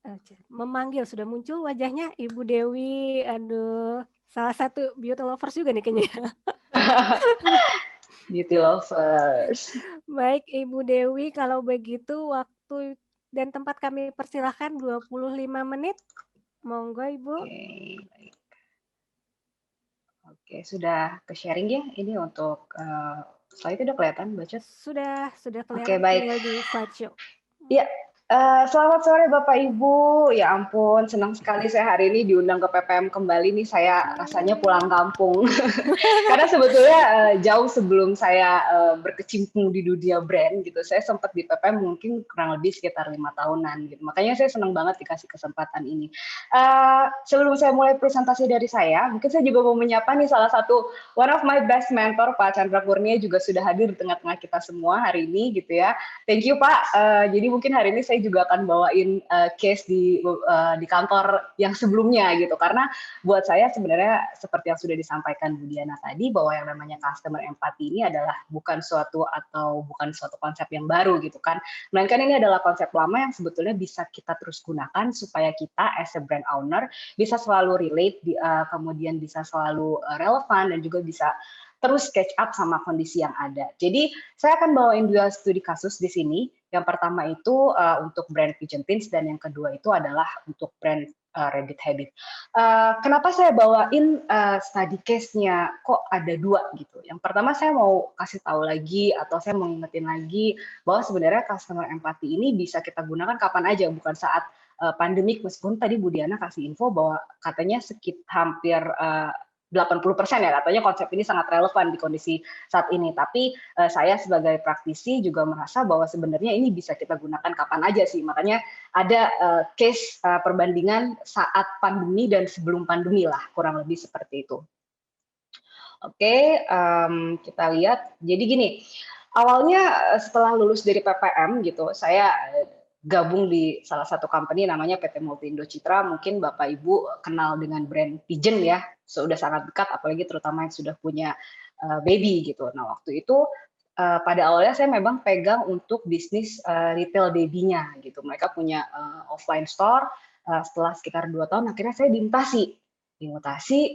memanggil, sudah muncul wajahnya Ibu Dewi. Aduh, salah satu beauty lovers juga nih kayaknya. Beauty lovers. Baik Ibu Dewi, kalau begitu waktu dan tempat kami persilahkan 25 menit. Monggo Ibu. Oke, sudah ke-sharing ya ini untuk slide udah kelihatan Mbak Cut? Sudah kelihatan. Oke, baik. Tinggal di slideshow. Iya, selamat sore Bapak Ibu. Ya ampun, senang sekali saya hari ini diundang ke PPM kembali nih. Saya rasanya pulang kampung. Karena sebetulnya jauh sebelum saya berkecimpung di dunia brand gitu, saya sempat di PPM mungkin kurang lebih sekitar 5 tahunan gitu. Makanya saya senang banget dikasih kesempatan ini. Sebelum saya mulai presentasi dari saya, mungkin saya juga mau menyapa nih salah satu one of my best mentor, Pak Chandra Kurnia, juga sudah hadir di tengah-tengah kita semua hari ini gitu ya. Thank you Pak. Jadi mungkin hari ini saya juga akan bawain case di kantor yang sebelumnya gitu, karena buat saya sebenarnya seperti yang sudah disampaikan Bu Diana tadi, bahwa yang namanya customer empathy ini adalah bukan suatu konsep yang baru gitu kan, melainkan ini adalah konsep lama yang sebetulnya bisa kita terus gunakan supaya kita as a brand owner bisa selalu relate, kemudian bisa selalu relevan dan juga bisa terus catch up sama kondisi yang ada. Jadi saya akan bawain 2 studi kasus di sini. Yang pertama itu untuk brand Pigeon Teens dan yang kedua itu adalah untuk brand Rabbit Habit. Kenapa saya bawain study case-nya kok ada 2 gitu. Yang pertama saya mau kasih tahu lagi atau saya mau ngingetin lagi bahwa sebenarnya customer empathy ini bisa kita gunakan kapan aja, bukan saat pandemik, meskipun tadi Bu Diana kasih info bahwa katanya hampir 80% ya, katanya konsep ini sangat relevan di kondisi saat ini. Tapi saya sebagai praktisi juga merasa bahwa sebenarnya ini bisa kita gunakan kapan aja sih. Makanya ada case perbandingan saat pandemi dan sebelum pandemi lah, kurang lebih seperti itu. Oke, kita lihat. Jadi gini, awalnya setelah lulus dari PPM gitu, saya gabung di salah satu company namanya PT Multiindo Citra. Mungkin Bapak Ibu kenal dengan brand Pigeon ya, sudah sangat dekat, apalagi terutama yang sudah punya baby gitu. Nah waktu itu pada awalnya saya memang pegang untuk bisnis retail baby-nya gitu. Mereka punya offline store. Setelah sekitar 2 tahun, akhirnya saya dimutasi,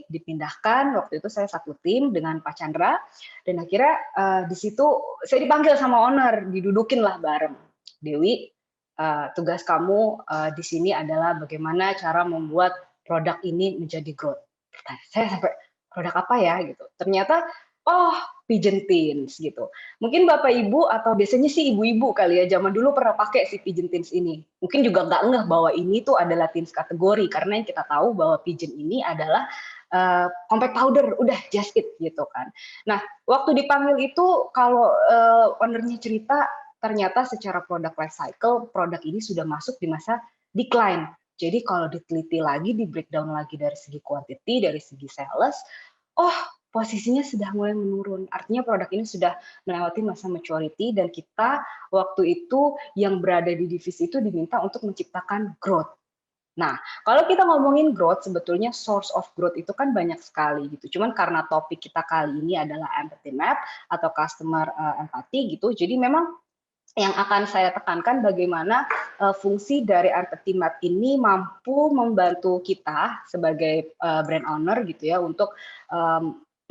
dipindahkan. Waktu itu saya satu tim dengan Pak Chandra, dan akhirnya di situ saya dipanggil sama owner, didudukin lah bareng. Dewi, tugas kamu di sini adalah bagaimana cara membuat produk ini menjadi growth. Saya sampai produk apa ya gitu. Ternyata Pigeon Teens gitu. Mungkin Bapak Ibu atau biasanya sih ibu-ibu kali ya zaman dulu pernah pakai si Pigeon Teens ini. Mungkin juga nggak ngeh bahwa ini tuh adalah teens kategori karena yang kita tahu bahwa Pigeon ini adalah compact powder, udah just it gitu kan. Nah waktu dipanggil itu kalau ownernya cerita ternyata secara product life cycle, produk ini sudah masuk di masa decline. Jadi kalau diteliti lagi, di breakdown lagi dari segi quantity, dari segi sales, posisinya sudah mulai menurun. Artinya produk ini sudah melewati masa maturity dan kita waktu itu yang berada di divisi itu diminta untuk menciptakan growth. Nah, kalau kita ngomongin growth, sebetulnya source of growth itu kan banyak sekali gitu. Cuman karena topik kita kali ini adalah empathy map atau customer empathy gitu, jadi memang yang akan saya tekankan bagaimana fungsi dari empathy map ini mampu membantu kita sebagai brand owner gitu ya untuk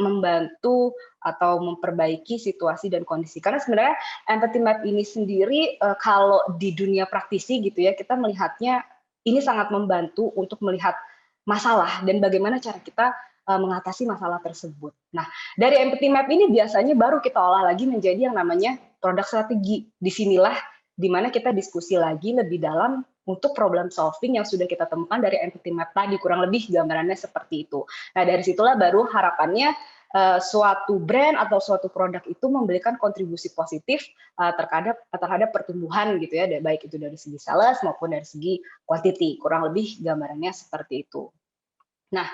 membantu atau memperbaiki situasi dan kondisi. Karena sebenarnya empathy map ini sendiri kalau di dunia praktisi gitu ya kita melihatnya ini sangat membantu untuk melihat masalah dan bagaimana cara kita mengatasi masalah tersebut. Nah, dari empathy map ini biasanya baru kita olah lagi menjadi yang namanya produk strategi. Disinilah dimana kita diskusi lagi lebih dalam untuk problem solving yang sudah kita temukan dari empathy map tadi, kurang lebih gambarannya seperti itu. Nah dari situlah baru harapannya suatu brand atau suatu produk itu memberikan kontribusi positif terhadap pertumbuhan gitu ya, baik itu dari segi sales maupun dari segi quantity, kurang lebih gambarannya seperti itu. Nah,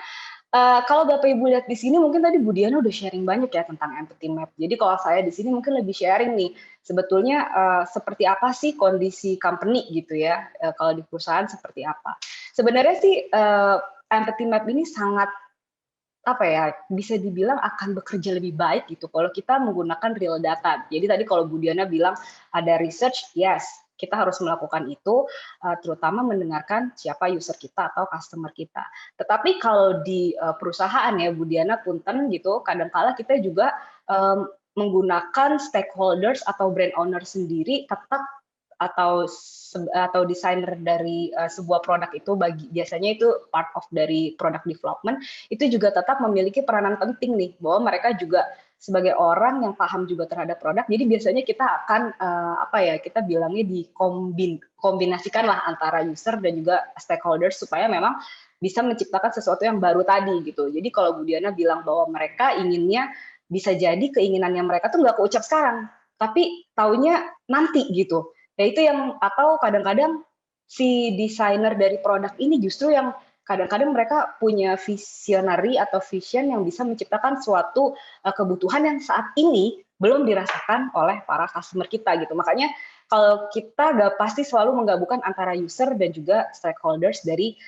kalau Bapak Ibu lihat di sini mungkin tadi Bu Diana udah sharing banyak ya tentang empathy map. Jadi kalau saya di sini mungkin lebih sharing nih, sebetulnya seperti apa sih kondisi company gitu ya, kalau di perusahaan seperti apa. Sebenarnya sih empathy map ini sangat bisa dibilang akan bekerja lebih baik gitu kalau kita menggunakan real data. Jadi tadi kalau Bu Diana bilang ada research, yes, kita harus melakukan itu, terutama mendengarkan siapa user kita atau customer kita. Tetapi kalau di perusahaan ya Bu Diana punten gitu, kadang-kala kita juga menggunakan stakeholders atau brand owner sendiri tetap atau desainer dari sebuah produk itu biasanya itu part of dari product development itu juga tetap memiliki peranan penting nih bahwa mereka juga sebagai orang yang paham juga terhadap produk. Jadi biasanya kita akan kita bilangnya dikombinasikan lah antara user dan juga stakeholders supaya memang bisa menciptakan sesuatu yang baru tadi gitu. Jadi kalau Bu Diana bilang bahwa mereka inginnya bisa jadi keinginannya mereka tuh nggak keucap sekarang, tapi taunya nanti gitu. Ya itu yang atau kadang-kadang si desainer dari produk ini justru yang kadang-kadang mereka punya visionary atau vision yang bisa menciptakan suatu kebutuhan yang saat ini belum dirasakan oleh para customer kita gitu. Makanya kalau kita pasti selalu menggabungkan antara user dan juga stakeholders dari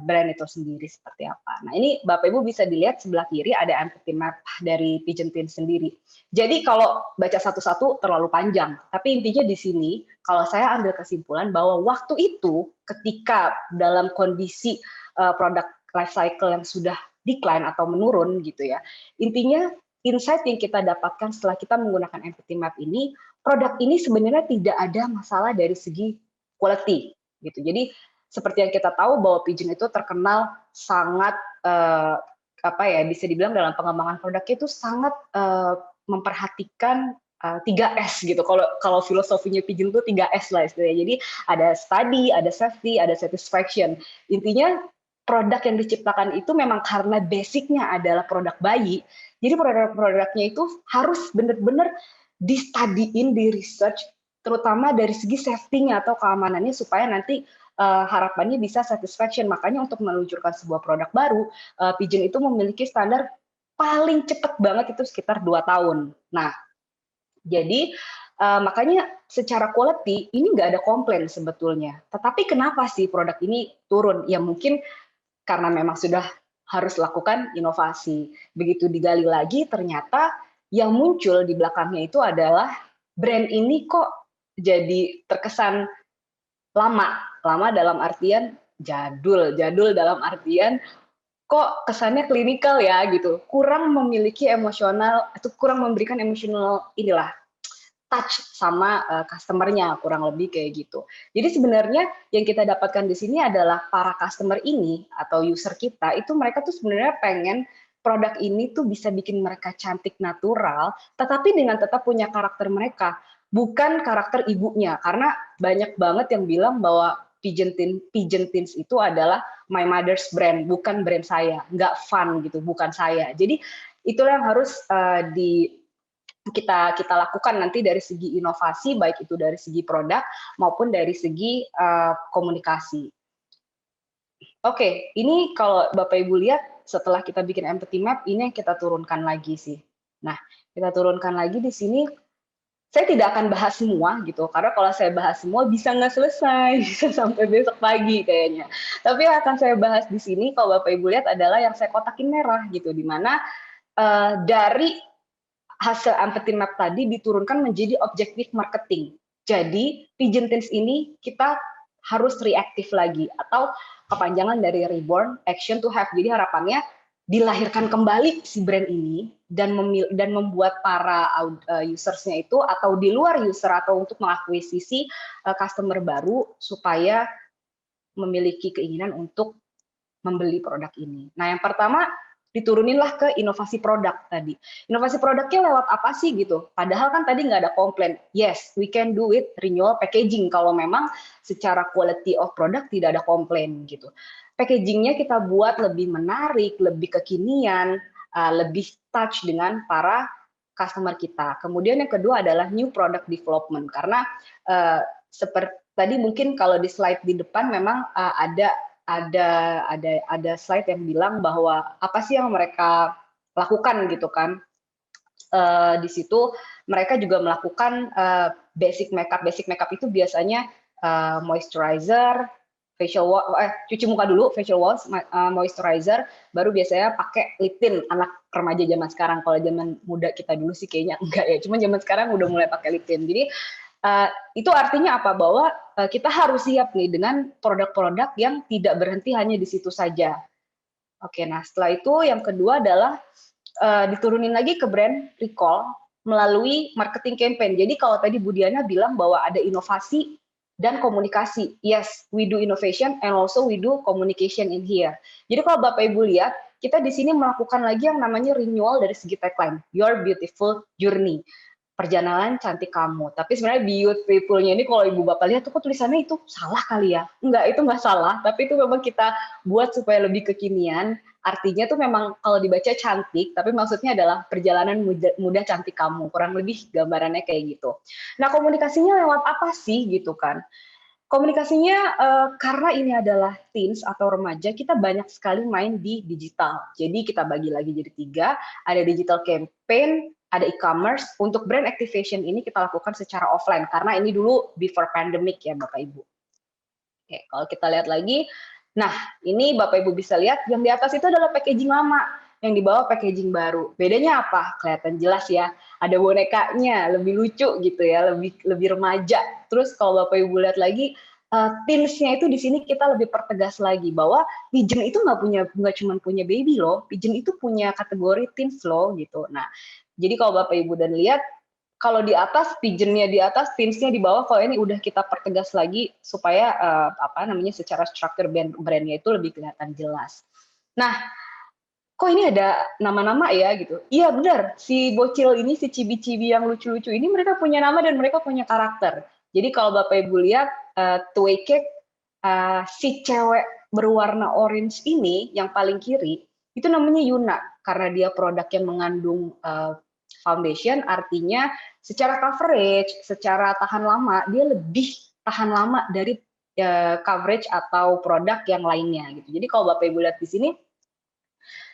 brand itu sendiri seperti apa. Nah ini Bapak Ibu bisa dilihat sebelah kiri ada empathy map dari Pigeon Teens sendiri. Jadi kalau baca satu-satu terlalu panjang, tapi intinya di sini kalau saya ambil kesimpulan bahwa waktu itu ketika dalam kondisi produk life cycle yang sudah decline atau menurun gitu ya, intinya insight yang kita dapatkan setelah kita menggunakan empathy map ini, produk ini sebenarnya tidak ada masalah dari segi quality gitu. Jadi seperti yang kita tahu bahwa Pigeon itu terkenal sangat bisa dibilang dalam pengembangan produknya itu sangat memperhatikan 3S gitu. Kalau filosofinya Pigeon itu 3S lah istilahnya. Jadi ada study, ada safety, ada satisfaction. Intinya produk yang diciptakan itu memang karena basicnya adalah produk bayi. Jadi produk-produknya itu harus benar-benar di-study-in, di-research, terutama dari segi safety-nya atau keamanannya supaya nanti harapannya bisa satisfaction. Makanya untuk meluncurkan sebuah produk baru, Pigeon itu memiliki standar paling cepat banget itu sekitar 2 tahun. Nah, jadi makanya secara quality ini nggak ada komplain sebetulnya. Tetapi kenapa sih produk ini turun? Ya mungkin karena memang sudah harus lakukan inovasi. Begitu digali lagi, ternyata yang muncul di belakangnya itu adalah brand ini kok jadi terkesan lama dalam artian jadul dalam artian kok kesannya klinikal ya gitu, kurang memiliki emosional atau kurang memberikan emosional inilah touch sama customer-nya, kurang lebih kayak gitu. Jadi sebenarnya yang kita dapatkan di sini adalah para customer ini atau user kita itu mereka tuh sebenarnya pengen produk ini tuh bisa bikin mereka cantik natural, tetapi dengan tetap punya karakter mereka, bukan karakter ibunya. Karena banyak banget yang bilang bahwa Pigeon Teens itu adalah my mother's brand, bukan brand saya, nggak fun gitu, bukan saya. Jadi itulah yang harus kita lakukan nanti dari segi inovasi, baik itu dari segi produk maupun dari segi komunikasi. Oke, ini kalau Bapak Ibu lihat setelah kita bikin empathy map, ini yang kita turunkan lagi sih. Nah, kita turunkan lagi di sini. Saya tidak akan bahas semua gitu, karena kalau saya bahas semua bisa nggak selesai, bisa sampai besok pagi kayaknya. Tapi yang akan saya bahas di sini, kalau Bapak Ibu lihat adalah yang saya kotakin merah gitu, di mana dari hasil empathy map tadi diturunkan menjadi objektif marketing. Jadi Pigeon Teens ini kita harus reaktif lagi atau kepanjangan dari reborn action to have. Jadi harapannya dilahirkan kembali si brand ini dan membuat para usersnya itu atau di luar user atau untuk mengakuisisi customer baru supaya memiliki keinginan untuk membeli produk ini. Nah, yang pertama dituruninlah ke inovasi produk tadi. Inovasi produknya lewat apa sih gitu? Padahal kan tadi nggak ada komplain. Yes, we can do it renewal packaging kalau memang secara quality of product tidak ada komplain gitu. Packagingnya kita buat lebih menarik, lebih kekinian, lebih touch dengan para customer kita. Kemudian yang kedua adalah new product development karena seperti tadi mungkin kalau di slide di depan memang ada slide yang bilang bahwa apa sih yang mereka lakukan gitu kan. Di situ mereka juga melakukan basic makeup itu biasanya moisturizer, facial wash, cuci muka dulu, facial wash, moisturizer, baru biasanya pakai lip tint anak remaja zaman sekarang. Kalau zaman muda kita dulu sih kayaknya enggak ya, cuma zaman sekarang udah mulai pakai lip tint. Jadi itu artinya apa? Bahwa kita harus siap nih dengan produk-produk yang tidak berhenti hanya di situ saja. Oke, nah setelah itu yang kedua adalah diturunin lagi ke brand recall melalui marketing campaign. Jadi kalau tadi Bu Diana bilang bahwa ada inovasi dan komunikasi. Yes, we do innovation and also we do communication in here. Jadi kalau Bapak Ibu lihat, kita di sini melakukan lagi yang namanya renewal dari segi tagline, Your Beautiful Journey. Perjalanan cantik kamu. Tapi sebenarnya beautiful-nya ini kalau Ibu Bapak lihat tuh kok tulisannya itu salah kali ya. Enggak, itu nggak salah. Tapi itu memang kita buat supaya lebih kekinian. Artinya tuh memang kalau dibaca cantik, tapi maksudnya adalah perjalanan mudah cantik kamu. Kurang lebih gambarannya kayak gitu. Nah, komunikasinya lewat apa sih gitu kan? Komunikasinya karena ini adalah teens atau remaja, kita banyak sekali main di digital. Jadi kita bagi lagi jadi 3, ada digital campaign, ada e-commerce. Untuk brand activation ini kita lakukan secara offline, karena ini dulu before pandemic ya Bapak Ibu. Oke, kalau kita lihat lagi, nah ini Bapak Ibu bisa lihat, yang di atas itu adalah packaging lama, yang di bawah packaging baru. Bedanya apa? Kelihatan jelas ya, ada bonekanya, lebih lucu gitu ya, lebih remaja. Terus kalau Bapak Ibu lihat lagi, teens-nya itu di sini kita lebih pertegas lagi bahwa Pigeon itu nggak cuma punya baby loh, Pigeon itu punya kategori teens loh gitu. Nah, jadi kalau Bapak Ibu dan lihat, kalau di atas Pigeon-nya di atas, teens-nya di bawah, kalau ini udah kita pertegas lagi supaya secara struktur brand-nya itu lebih kelihatan jelas. Nah, kok ini ada nama-nama ya gitu. Iya benar, si bocil ini, si cibi-cibi yang lucu-lucu ini mereka punya nama dan mereka punya karakter. Jadi kalau Bapak Ibu lihat Tway Cake, si cewek berwarna orange ini yang paling kiri, itu namanya Yuna karena dia produk yang mengandung foundation, artinya secara coverage, secara tahan lama, dia lebih tahan lama dari coverage atau produk yang lainnya gitu. Jadi kalau Bapak Ibu lihat di sini,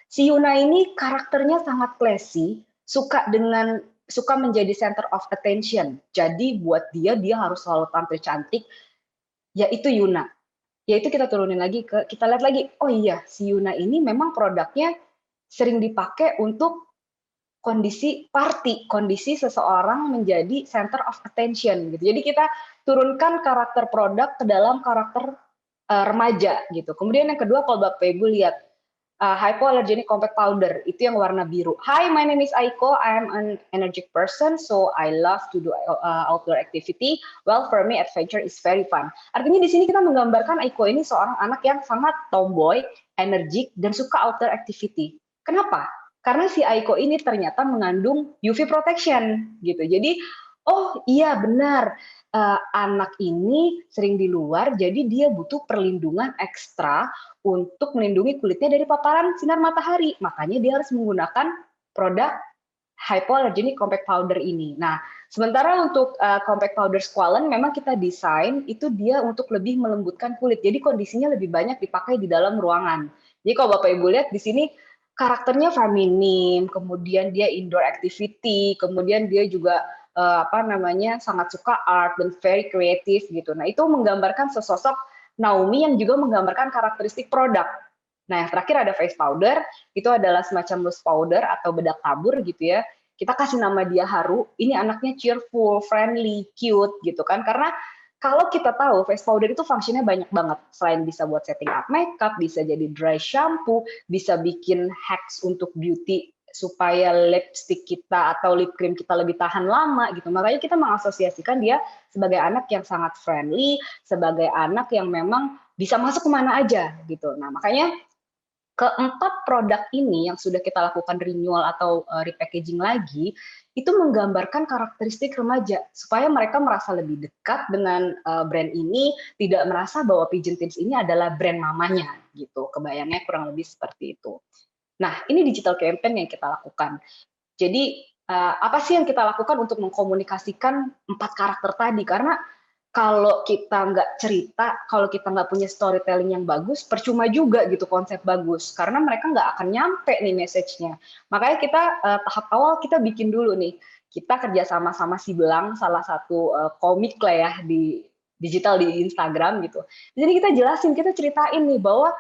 si Yuna ini karakternya sangat classy, suka menjadi center of attention. Jadi buat dia harus selalu tampil cantik, yaitu Yuna. Yaitu kita turunin lagi kita lihat lagi, oh iya, si Yuna ini memang produknya sering dipakai untuk kondisi party, kondisi seseorang menjadi center of attention gitu. Jadi kita turunkan karakter produk ke dalam karakter remaja gitu. Kemudian yang kedua, kalau Bapak Ibu lihat hypoallergenic compact powder, itu yang warna biru. Hi, my name is Aiko. I am an energetic person, so I love to do outdoor activity. Well, for me, adventure is very fun. Artinya di sini kita menggambarkan Aiko ini seorang anak yang sangat tomboy, energik, dan suka outdoor activity. Kenapa? Karena si Aiko ini ternyata mengandung UV protection gitu. Jadi, oh iya benar, anak ini sering di luar, jadi dia butuh perlindungan ekstra untuk melindungi kulitnya dari paparan sinar matahari. Makanya dia harus menggunakan produk hypoallergenic compact powder ini. Nah, sementara untuk compact powder squalene memang kita desain itu dia untuk lebih melembutkan kulit. Jadi kondisinya lebih banyak dipakai di dalam ruangan. Jadi kalau Bapak Ibu lihat di sini karakternya feminim, kemudian dia indoor activity, kemudian dia juga sangat suka art dan very creative gitu. Nah, itu menggambarkan sesosok Naomi yang juga menggambarkan karakteristik produk. Nah, yang terakhir ada face powder, itu adalah semacam loose powder atau bedak tabur gitu ya. Kita kasih nama dia Haru, ini anaknya cheerful, friendly, cute gitu kan. Karena kalau kita tahu face powder itu fungsinya banyak banget. Selain bisa buat setting up makeup, bisa jadi dry shampoo, bisa bikin hacks untuk beauty supaya lipstick kita atau lip cream kita lebih tahan lama gitu. Makanya kita mengasosiasikan dia sebagai anak yang sangat friendly, sebagai anak yang memang bisa masuk kemana aja gitu. Nah, makanya keempat produk ini yang sudah kita lakukan renewal atau repackaging lagi, itu menggambarkan karakteristik remaja, supaya mereka merasa lebih dekat dengan brand ini, tidak merasa bahwa Pigeon Teens ini adalah brand mamanya gitu. Kebayangnya kurang lebih seperti itu. Nah, ini digital campaign yang kita lakukan. Jadi, apa sih yang kita lakukan untuk mengkomunikasikan 4 karakter tadi? Karena kalau kita nggak cerita, kalau kita nggak punya storytelling yang bagus, percuma juga gitu konsep bagus. Karena mereka nggak akan nyampe nih message-nya. Makanya kita tahap awal kita bikin dulu nih. Kita kerjasama sama si Belang, salah satu komik lah ya di digital di Instagram gitu. Jadi kita jelasin, kita ceritain nih bahwa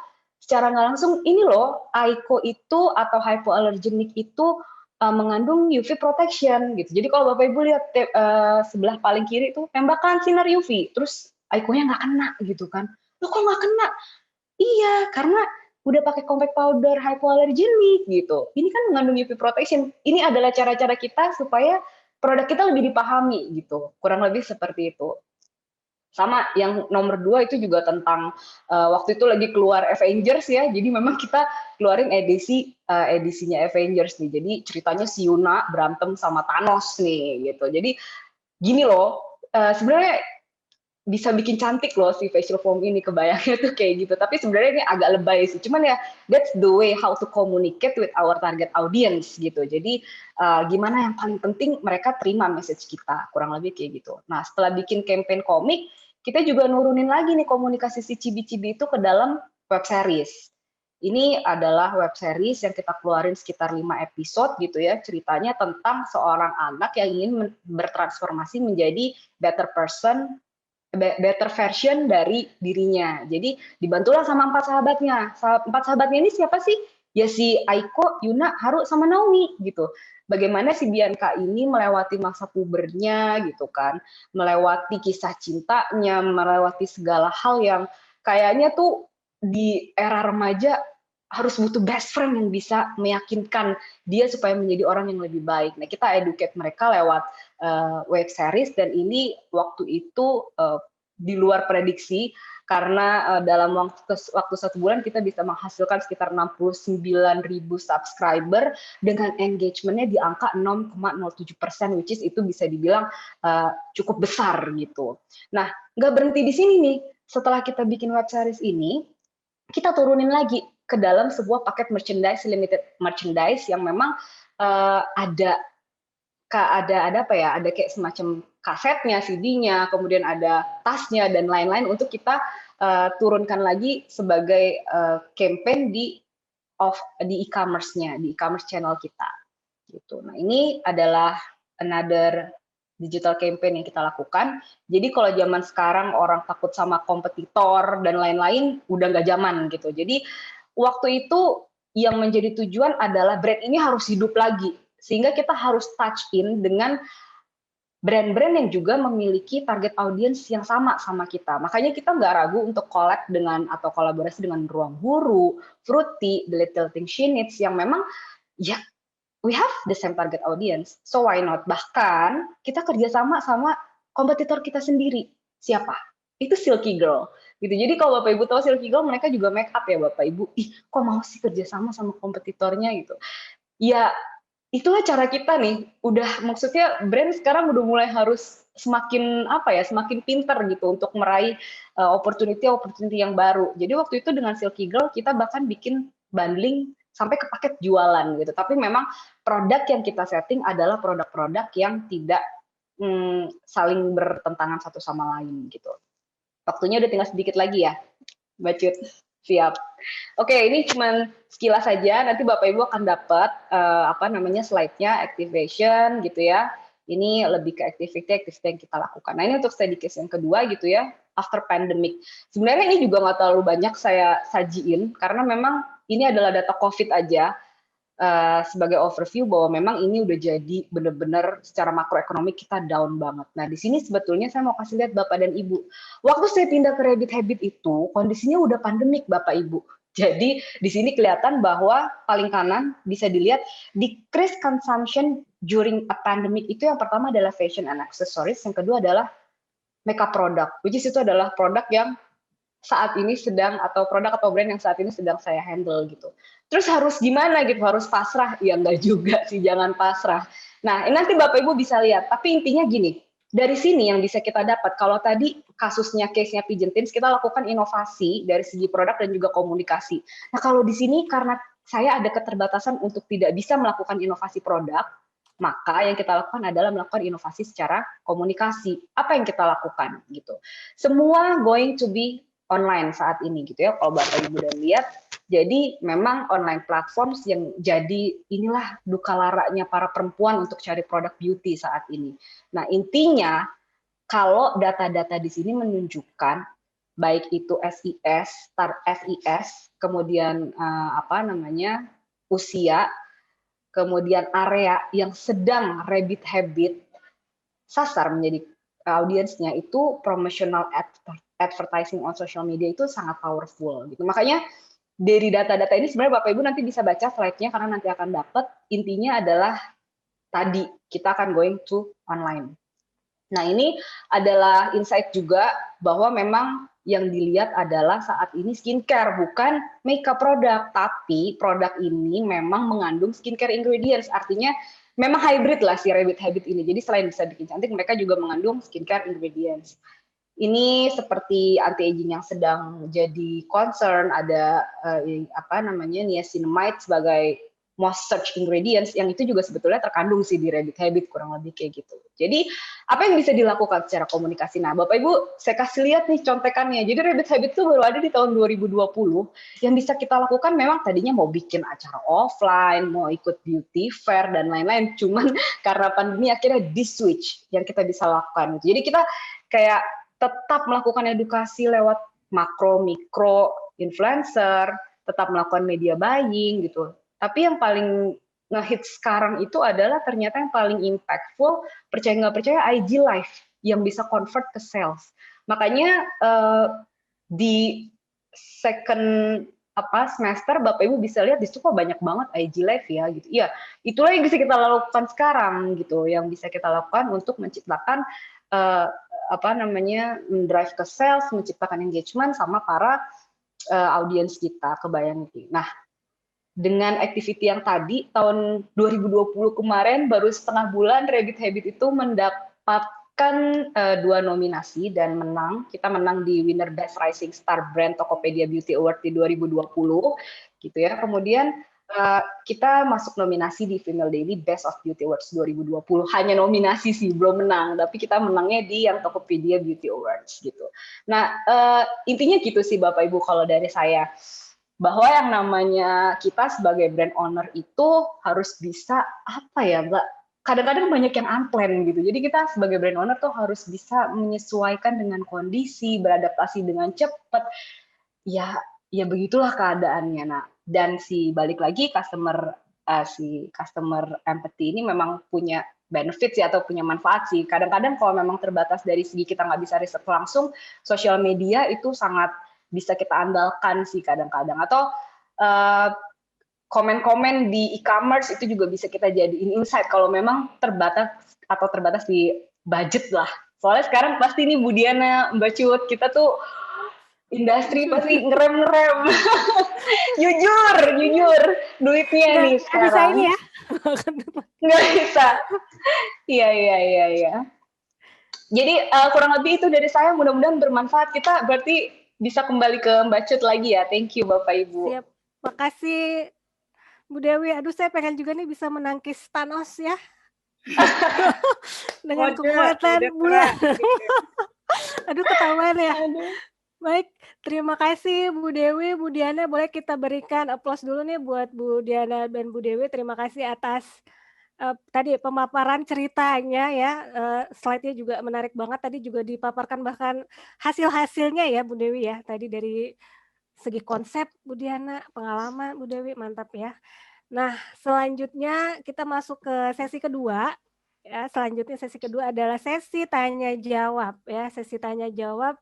secara nggak langsung ini loh, Aiko itu atau hypoallergenic itu mengandung UV protection gitu. Jadi kalau Bapak Ibu lihat sebelah paling kiri itu tembakan sinar UV, terus Aiko-nya nggak kena gitu kan. Loh kok nggak kena? Iya, karena udah pakai compact powder hypoallergenic gitu. Ini kan mengandung UV protection. Ini adalah cara-cara kita supaya produk kita lebih dipahami gitu. Kurang lebih seperti itu. Sama yang nomor 2 itu juga tentang waktu itu lagi keluar Avengers ya, jadi memang kita keluarin edisinya Avengers nih. Jadi ceritanya si Yuna berantem sama Thanos nih gitu. Jadi gini loh, sebenarnya bisa bikin cantik loh si facial foam ini, kebayangnya tuh kayak gitu. Tapi sebenarnya ini agak lebay sih. Cuman ya that's the way how to communicate with our target audience gitu. Jadi gimana yang paling penting mereka terima message kita, kurang lebih kayak gitu. Nah, setelah bikin campaign komik, kita juga nurunin lagi nih komunikasi si cibi-cibi itu ke dalam web series. Ini adalah web series yang kita keluarin sekitar 5 episode gitu ya, ceritanya tentang seorang anak yang ingin bertransformasi menjadi better person, better version dari dirinya. Jadi dibantulah sama 4 sahabatnya. 4 sahabatnya ini siapa sih? ya si Aiko, Yuna, Haru, sama Naomi gitu. Bagaimana si Bianca ini melewati masa pubernya gitu kan, melewati kisah cintanya, melewati segala hal yang kayaknya tuh di era remaja harus butuh best friend yang bisa meyakinkan dia supaya menjadi orang yang lebih baik. Nah, kita educate mereka lewat web series, dan ini waktu itu di luar prediksi karena dalam waktu 1 bulan kita bisa menghasilkan sekitar 69.000 subscriber dengan engagementnya di angka 0,07%, which is itu bisa dibilang cukup besar gitu. Nah, nggak berhenti di sini nih. Setelah kita bikin web series ini, kita turunin lagi ke dalam sebuah paket merchandise, limited merchandise yang memang ada apa ya, ada kayak semacam kasetnya, CD-nya, kemudian ada tasnya dan lain-lain untuk kita turunkan lagi sebagai campaign di e-commerce-nya, di e-commerce channel kita. Gitu. Nah, ini adalah another digital campaign yang kita lakukan. Jadi kalau zaman sekarang orang takut sama kompetitor dan lain-lain, udah nggak zaman gitu. Jadi waktu itu yang menjadi tujuan adalah brand ini harus hidup lagi, sehingga kita harus touch in dengan brand-brand yang juga memiliki target audience yang sama kita. Makanya kita nggak ragu untuk collab dengan atau kolaborasi dengan Ruang Guru, Fruity, The Little Thing She Needs, yang memang ya we have the same target audience, so why not? Bahkan kita kerjasama sama kompetitor kita sendiri. Siapa? Itu Silky Girl. Gitu. Jadi kalau Bapak Ibu tahu Silky Girl, mereka juga make up ya Bapak Ibu. Ih, kok mau sih kerjasama sama kompetitornya gitu? Ya, itulah cara kita nih. Udah maksudnya brand sekarang udah mulai harus semakin semakin pinter gitu untuk meraih opportunity yang baru. Jadi waktu itu dengan Silky Girl kita bahkan bikin bundling sampai ke paket jualan gitu. Tapi memang produk yang kita setting adalah produk-produk yang tidak saling bertentangan satu sama lain gitu. Waktunya udah tinggal sedikit lagi ya, Mbak Cut. Siap. Oke, ini cuma sekilas saja. Nanti Bapak Ibu akan dapat slide-nya, activation gitu ya. Ini lebih ke activity yang kita lakukan. Nah, ini untuk study case yang kedua gitu ya, after pandemic. Sebenarnya ini juga nggak terlalu banyak saya sajiin, karena memang ini adalah data COVID aja, sebagai overview bahwa memang ini udah jadi benar-benar secara makroekonomi kita down banget. Nah, di sini sebetulnya saya mau kasih lihat Bapak dan Ibu. Waktu saya pindah ke Rabbit Habit itu, kondisinya udah pandemik Bapak Ibu. Jadi di sini kelihatan bahwa paling kanan bisa dilihat decrease consumption during a pandemic itu yang pertama adalah fashion and accessories, yang kedua adalah makeup product, which is itu adalah produk yang saat ini sedang, atau produk atau brand yang saat ini sedang saya handle gitu. Terus harus gimana gitu, harus pasrah? Ya enggak juga sih, jangan pasrah. Nah, nanti Bapak Ibu bisa lihat, tapi intinya gini, dari sini yang bisa kita dapat, kalau tadi kasusnya, case-nya Pigeon Teens, kita lakukan inovasi dari segi produk dan juga komunikasi. Nah, kalau di sini karena saya ada keterbatasan untuk tidak bisa melakukan inovasi produk, maka yang kita lakukan adalah melakukan inovasi secara komunikasi. Apa yang kita lakukan gitu? Semua going to be online saat ini gitu ya, kalau Bapak Ibu udah lihat. Jadi memang online platforms yang jadi inilah duka laranya para perempuan untuk cari produk beauty saat ini. Nah, intinya kalau data-data di sini menunjukkan baik itu FIS, kemudian usia, kemudian area yang sedang Rabbit Habit sasar menjadi audiensnya, itu promotional advertising on social media itu sangat powerful gitu. Makanya dari data-data ini sebenarnya Bapak Ibu nanti bisa baca slide-nya karena nanti akan dapat. Intinya adalah tadi kita akan going to online. Nah, ini adalah insight juga bahwa memang yang dilihat adalah saat ini skincare, bukan makeup produk, tapi produk ini memang mengandung skincare ingredients. Artinya memang hybrid lah si Rabbit Habit ini. Jadi selain bisa bikin cantik, mereka juga mengandung skincare ingredients. Ini seperti anti-aging yang sedang jadi concern, ada niacinamide sebagai most search ingredients, yang itu juga sebetulnya terkandung sih di Rabbit Habit, kurang lebih kayak gitu. Jadi apa yang bisa dilakukan secara komunikasi? Nah, Bapak Ibu, saya kasih lihat nih contekannya. Jadi Rabbit Habit itu baru ada di tahun 2020. Yang bisa kita lakukan memang tadinya mau bikin acara offline, mau ikut beauty fair dan lain-lain. Cuman karena pandemi akhirnya di-switch yang kita bisa lakukan. Jadi kita kayak tetap melakukan edukasi lewat makro, mikro, influencer, tetap melakukan media buying gitu. Tapi yang paling ngehits sekarang itu adalah ternyata yang paling impactful, percaya nggak percaya, IG Live yang bisa convert ke sales. Makanya di second semester Bapak Ibu bisa lihat di situ kok banyak banget IG Live ya gitu. Iya, itulah yang bisa kita lakukan sekarang gitu, yang bisa kita lakukan untuk menciptakan drive ke sales, menciptakan engagement sama para audiens kita, kebayang gitu. Nah, dengan activity yang tadi tahun 2020 kemarin baru setengah bulan Rabbit Habit itu mendapatkan 2 nominasi dan menang. Kita menang di Winner Best Rising Star Brand Tokopedia Beauty Award di 2020 gitu ya. Kemudian kita masuk nominasi di Female Daily Best of Beauty Awards 2020. Hanya nominasi sih, belum menang, tapi kita menangnya di yang Tokopedia Beauty Awards gitu. Nah, intinya gitu sih Bapak Ibu kalau dari saya, bahwa yang namanya kita sebagai brand owner itu harus bisa kadang-kadang banyak yang unplanned gitu. Jadi kita sebagai brand owner tuh harus bisa menyesuaikan dengan kondisi, beradaptasi dengan cepat. Ya begitulah keadaannya. Nah, dan balik lagi customer empathy ini memang punya benefit sih atau punya manfaat sih. Kadang-kadang kalau memang terbatas dari segi kita nggak bisa riset langsung, sosial media itu sangat bisa kita andalkan sih kadang-kadang. Atau komen-komen di e-commerce itu juga bisa kita jadiin insight kalau memang terbatas di budget lah. Soalnya sekarang pasti nih Bu Diana, Mbak Cut, kita tuh industri pasti ngerem. jujur, duitnya Nggak nih bisa sekarang. ini ya. Nggak bisa. Iya. Jadi kurang lebih itu dari saya, mudah-mudahan bermanfaat. Kita berarti bisa kembali ke Mbak Cut lagi ya. Thank you Bapak Ibu. Siap. Makasih Bu Dewi. Aduh, saya pengen juga nih bisa menangkis Thanos ya. Dengan kekuatan bulan. Aduh, ketahuan ya. Baik, terima kasih Bu Dewi, Bu Diana. Boleh kita berikan aplaus dulu nih buat Bu Diana dan Bu Dewi. Terima kasih atas tadi pemaparan ceritanya ya. Slide-nya juga menarik banget. Tadi juga dipaparkan bahkan hasil-hasilnya ya Bu Dewi ya. Tadi dari segi konsep Bu Diana, pengalaman Bu Dewi, mantap ya. Nah, selanjutnya kita masuk ke sesi kedua. Ya, selanjutnya sesi kedua adalah sesi tanya jawab ya. Sesi tanya jawab.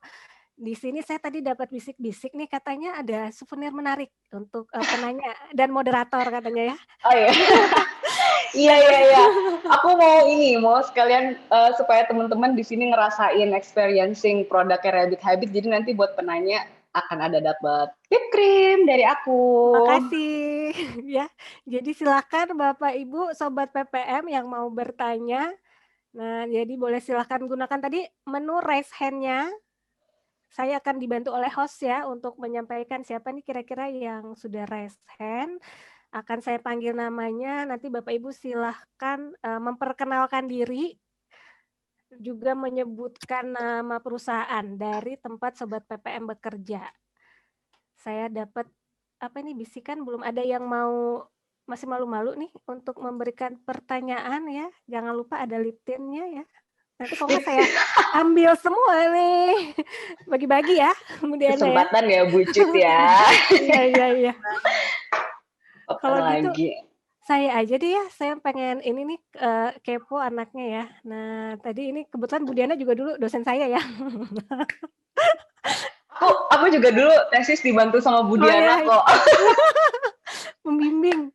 Di sini saya tadi dapat bisik-bisik nih, katanya ada souvenir menarik untuk penanya dan moderator katanya ya. Oh iya. Iya. Aku mau sekalian supaya teman-teman di sini ngerasain experiencing produknya Rabbit Habit. Jadi nanti buat penanya akan ada dapat whipped cream dari aku. Makasih ya. Jadi silakan Bapak Ibu Sobat PPM yang mau bertanya. Nah, jadi boleh silakan gunakan tadi menu raise hand-nya. Saya akan dibantu oleh host ya untuk menyampaikan siapa nih kira-kira yang sudah raise hand. Akan saya panggil namanya, nanti Bapak Ibu silahkan memperkenalkan diri, juga menyebutkan nama perusahaan dari tempat Sobat PPM bekerja. Saya dapat bisikan, belum ada yang masih malu-malu nih untuk memberikan pertanyaan ya. Jangan lupa ada liptinnya ya. Nanti kalau nggak saya ambil semua nih. Bagi-bagi ya. Kemudian kesempatan ya Bu Cut ya. Iya. Kalau lagi. gitu saya aja deh ya, saya pengen ini nih kepo anaknya ya. Nah, tadi ini kebetulan Bu Diana juga dulu dosen saya ya. Aku juga dulu tesis dibantu sama Bu Diana kok. Pembimbing.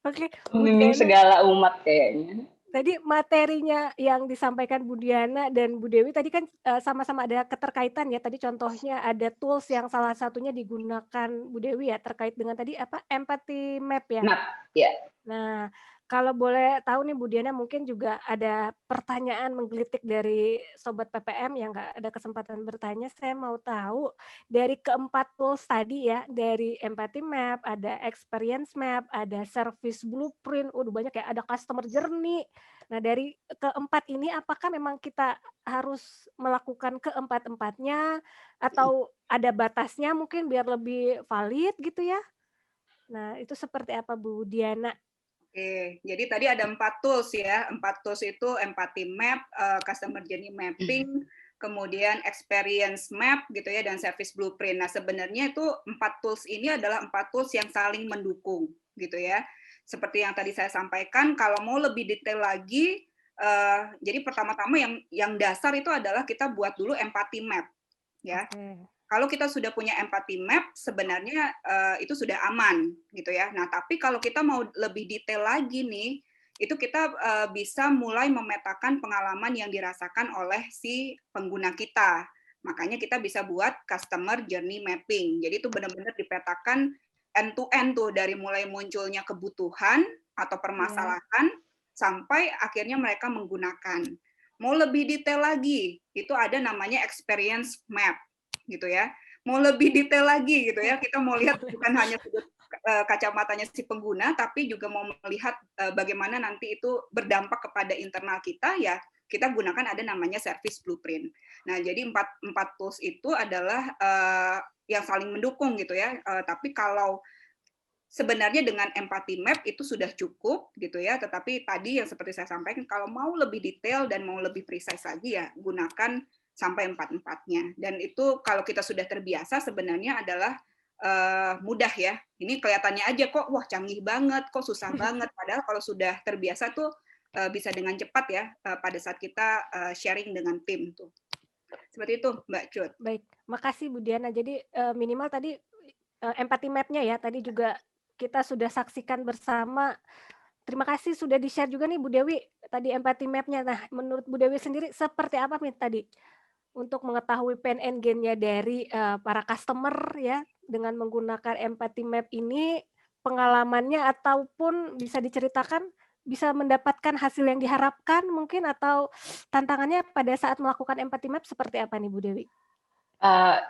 Oke, Pembimbing segala umat kayaknya. Tadi materinya yang disampaikan Bu Diana dan Bu Dewi tadi kan sama-sama ada keterkaitan ya. Tadi contohnya ada tools yang salah satunya digunakan Bu Dewi ya terkait dengan tadi empathy map ya. Map, ya. Nah, kalau boleh tahu nih Bu Diana, mungkin juga ada pertanyaan menggelitik dari Sobat PPM yang nggak ada kesempatan bertanya. Saya mau tahu dari keempat tools tadi ya, dari Empathy Map, ada Experience Map, ada Service Blueprint, banyak ya, ada Customer Journey. Nah, dari keempat ini apakah memang kita harus melakukan keempat-empatnya atau ada batasnya mungkin biar lebih valid gitu ya? Nah, itu seperti apa Bu Diana? Oke, jadi tadi ada 4 tools ya. 4 tools itu Empathy Map, Customer Journey Mapping, kemudian experience map gitu ya, dan service blueprint. Nah, sebenarnya itu 4 tools ini adalah 4 tools yang saling mendukung gitu ya. Seperti yang tadi saya sampaikan, kalau mau lebih detail lagi, jadi pertama-tama yang dasar itu adalah kita buat dulu empathy map ya. Kalau kita sudah punya empathy map, sebenarnya itu sudah aman gitu ya. Nah, tapi kalau kita mau lebih detail lagi nih, itu kita bisa mulai memetakan pengalaman yang dirasakan oleh si pengguna kita. Makanya kita bisa buat customer journey mapping. Jadi itu benar-benar dipetakan end to end tuh, dari mulai munculnya kebutuhan atau permasalahan sampai akhirnya mereka menggunakan. Mau lebih detail lagi, itu ada namanya experience map gitu ya. Mau lebih detail lagi gitu ya, kita mau lihat bukan hanya sudut kacamatanya si pengguna, tapi juga mau melihat bagaimana nanti itu berdampak kepada internal kita, ya kita gunakan ada namanya service blueprint. Nah, jadi empat tools itu adalah yang saling mendukung gitu ya. Tapi kalau sebenarnya dengan empathy map itu sudah cukup gitu ya, tetapi tadi yang seperti saya sampaikan, kalau mau lebih detail dan mau lebih precise lagi ya gunakan sampai 4-4-nya. Dan itu kalau kita sudah terbiasa sebenarnya adalah mudah ya. Ini kelihatannya aja kok wah canggih banget, kok susah banget. Padahal kalau sudah terbiasa tuh bisa dengan cepat ya pada saat kita sharing dengan tim tuh. Seperti itu Mbak Cut. Baik, makasih Bu Diana. Jadi minimal tadi empathy map-nya ya, tadi juga kita sudah saksikan bersama. Terima kasih sudah di-share juga nih Bu Dewi, tadi empathy map-nya. Nah, menurut Bu Dewi sendiri seperti apa nih tadi untuk mengetahui pain and gain-nya dari para customer ya, dengan menggunakan empathy map ini, pengalamannya ataupun bisa diceritakan bisa mendapatkan hasil yang diharapkan mungkin, atau tantangannya pada saat melakukan empathy map seperti apa nih Bu Dewi?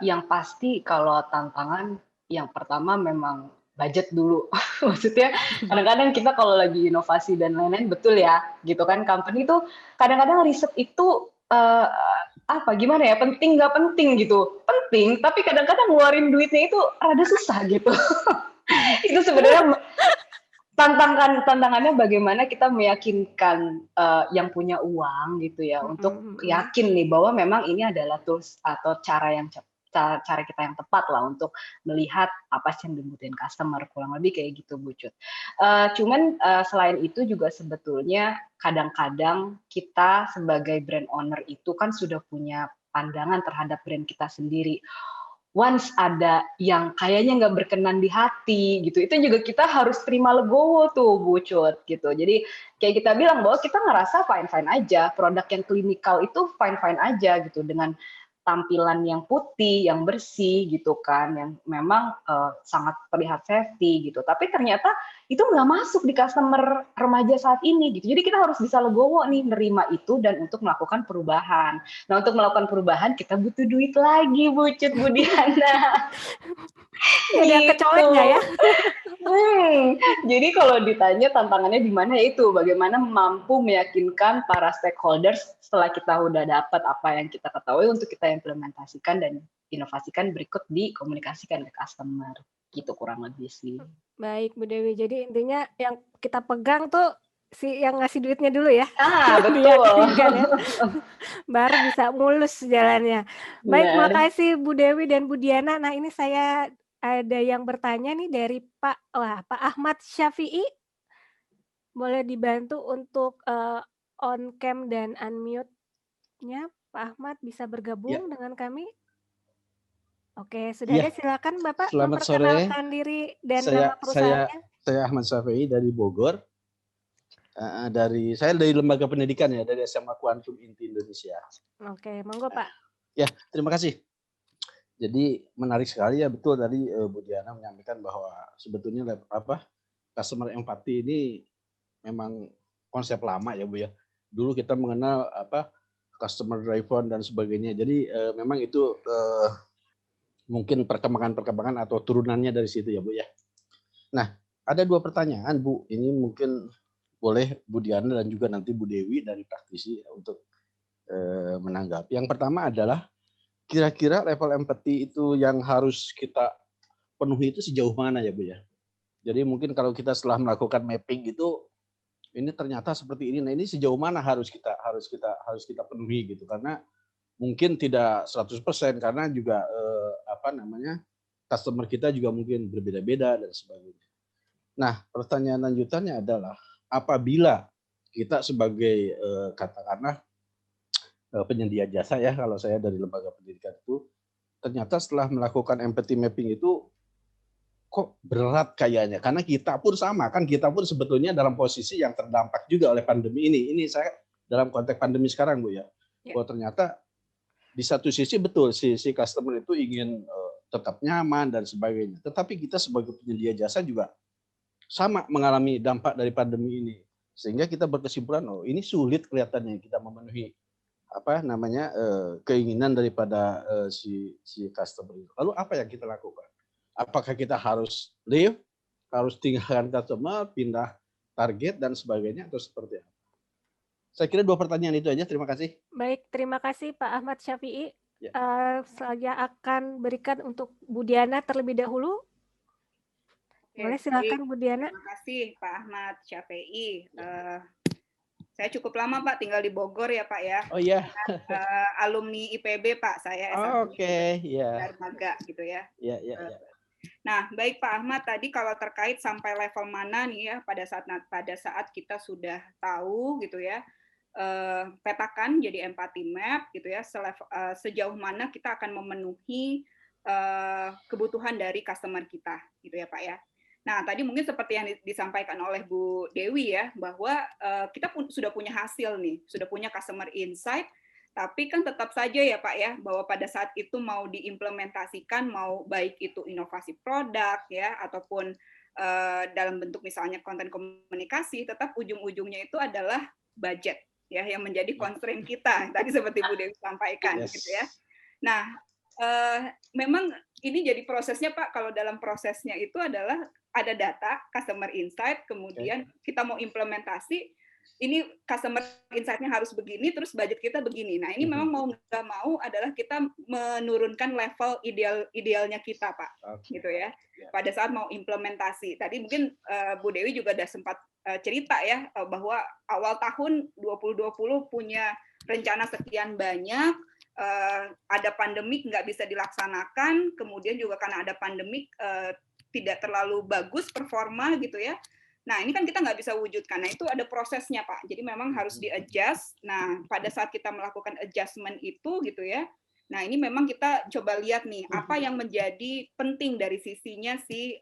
Yang pasti kalau tantangan yang pertama memang budget dulu. Maksudnya kadang-kadang kita kalau lagi inovasi dan lain-lain, betul ya, gitu kan, company tuh kadang-kadang riset itu gimana ya, penting nggak penting gitu. Penting, tapi kadang-kadang ngeluarin duitnya itu rada susah gitu. Itu sebenarnya tantangannya bagaimana kita meyakinkan yang punya uang gitu ya, untuk yakin nih bahwa memang ini adalah tools atau cara kita yang tepat lah untuk melihat apa sih yang dibutuhin customer, kurang lebih kayak gitu Bu Cut. Cuman selain itu juga sebetulnya kadang-kadang kita sebagai brand owner itu kan sudah punya pandangan terhadap brand kita sendiri. Once ada yang kayaknya nggak berkenan di hati gitu, itu juga kita harus terima legowo tuh Bu Cut gitu. Jadi kayak kita bilang bahwa kita ngerasa fine-fine aja, produk yang klinikal itu fine-fine aja gitu, dengan tampilan yang putih, yang bersih gitu kan, yang memang sangat terlihat safety gitu. Tapi ternyata itu nggak masuk di customer remaja saat ini gitu. Jadi kita harus bisa legowo nih nerima itu dan untuk melakukan perubahan. Nah, untuk melakukan perubahan kita butuh duit lagi, Bu Cut, Bu Diana. Ada kecoleknya ya. Jadi kalau ditanya tantangannya di mana, itu bagaimana mampu meyakinkan para stakeholders setelah kita udah dapat apa yang kita ketahui untuk kita implementasikan dan inovasikan berikut dikomunikasikan ke customer. Gitu kurang lebih sih. Baik Bu Dewi, jadi intinya yang kita pegang tuh si yang ngasih duitnya dulu ya. Betul. Diyakinkan ya. Baru bisa mulus jalannya. Baik, Benar. makasih Bu Dewi dan Bu Diana. Nah, ini saya ada yang bertanya nih dari Pak Ahmad Syafi'i. Boleh dibantu untuk on cam dan unmute-nya. Pak Ahmad bisa bergabung dengan kami? Oke, sudah ada. Silakan Bapak memperkenalkan diri dan nama perusahaannya. Saya Ahmad Syafi'i dari Bogor. Saya dari lembaga pendidikan ya, dari SMA Quantum Inti Indonesia. Oke, monggo Pak. Ya, terima kasih. Jadi menarik sekali ya, betul tadi Bu Diana menyampaikan bahwa sebetulnya customer empathy ini memang konsep lama ya Bu ya. Dulu kita mengenal customer driven dan sebagainya. Jadi memang itu mungkin perkembangan atau turunannya dari situ ya Bu ya. Nah, ada 2 pertanyaan Bu. Ini mungkin boleh Bu Diana dan juga nanti Bu Dewi dari praktisi untuk menanggapi. Yang pertama adalah kira-kira level empathy itu yang harus kita penuhi itu sejauh mana ya Bu ya. Jadi mungkin kalau kita setelah melakukan mapping itu ini ternyata seperti ini. Nah, ini sejauh mana harus kita penuhi gitu, karena mungkin tidak 100% karena juga customer kita juga mungkin berbeda-beda dan sebagainya. Nah, pertanyaan lanjutannya adalah apabila kita sebagai katakanlah penyedia jasa ya, kalau saya dari lembaga pendidikan itu, ternyata setelah melakukan empathy mapping itu kok berat kayaknya, karena kita pun sama kan, kita pun sebetulnya dalam posisi yang terdampak juga oleh pandemi ini. Ini saya dalam konteks pandemi sekarang Bu ya, bahwa ternyata di satu sisi betul si customer itu ingin tetap nyaman dan sebagainya, tetapi kita sebagai penyedia jasa juga sama mengalami dampak dari pandemi ini, sehingga kita berkesimpulan ini sulit kelihatannya kita memenuhi keinginan daripada si customer itu. Lalu apa yang kita lakukan? Apakah kita harus leave, harus tinggalkan customer, pindah target dan sebagainya, atau seperti apa? Saya kira 2 pertanyaan itu aja. Terima kasih. Baik, terima kasih Pak Ahmad Syafi'i. Ya. Saya akan berikan untuk Bu Diana terlebih dahulu. Boleh, silakan Bu Diana. Terima kasih Pak Ahmad Syafi'i. Saya cukup lama Pak tinggal di Bogor ya Pak ya. Oh iya. Alumni IPB Pak, saya Oke, ya. Darmaga gitu ya. Ya. Nah, baik Pak Ahmad, tadi kalau terkait sampai level mana nih ya pada saat kita sudah tahu gitu ya, petakan jadi empathy map gitu ya, sejauh mana kita akan memenuhi kebutuhan dari customer kita gitu ya Pak ya. Nah, tadi mungkin seperti yang disampaikan oleh Bu Dewi ya, bahwa kita sudah punya hasil nih, sudah punya customer insight, tapi kan tetap saja ya Pak ya, bahwa pada saat itu mau diimplementasikan, mau baik itu inovasi produk ya, ataupun dalam bentuk misalnya konten komunikasi, tetap ujung-ujungnya itu adalah budget ya, yang menjadi constraint kita. Tadi seperti Bu Dewi sampaikan gitu ya. Nah, memang ini jadi prosesnya Pak, kalau dalam prosesnya itu adalah ada data, customer insight, kemudian kita mau implementasi, ini customer insight-nya harus begini, terus budget kita begini. Nah, ini memang mau nggak mau adalah kita menurunkan level idealnya kita, Pak, gitu ya. Pada saat mau implementasi. Tadi mungkin Bu Dewi juga ada sempat cerita ya, bahwa awal tahun 2020 punya rencana sekian banyak, ada pandemik nggak bisa dilaksanakan, kemudian juga karena ada pandemik tidak terlalu bagus performa gitu ya. Nah, ini kan kita nggak bisa wujudkan. Nah, itu ada prosesnya, Pak. Jadi memang harus di-adjust. Nah, pada saat kita melakukan adjustment itu gitu ya, nah ini memang kita coba lihat nih, apa yang menjadi penting dari sisinya si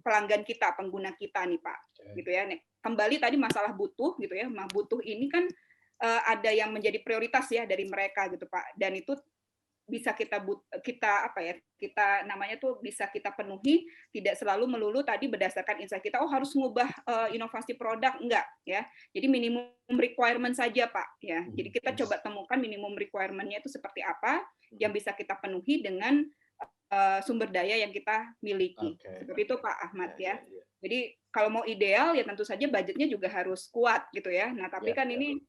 pelanggan kita, pengguna kita nih, Pak. Gitu ya. Kembali tadi masalah butuh gitu ya. Nah, butuh ini kan ada yang menjadi prioritas ya dari mereka gitu, Pak. Dan itu bisa kita namanya tuh bisa kita penuhi, tidak selalu melulu tadi berdasarkan insight kita harus mengubah inovasi produk, enggak ya. Jadi minimum requirement saja Pak ya. Jadi kita coba temukan minimum requirement-nya itu seperti apa yang bisa kita penuhi dengan sumber daya yang kita miliki. Seperti itu Pak Ahmad ya. Jadi kalau mau ideal ya tentu saja budgetnya juga harus kuat gitu ya. Nah, tapi kan ini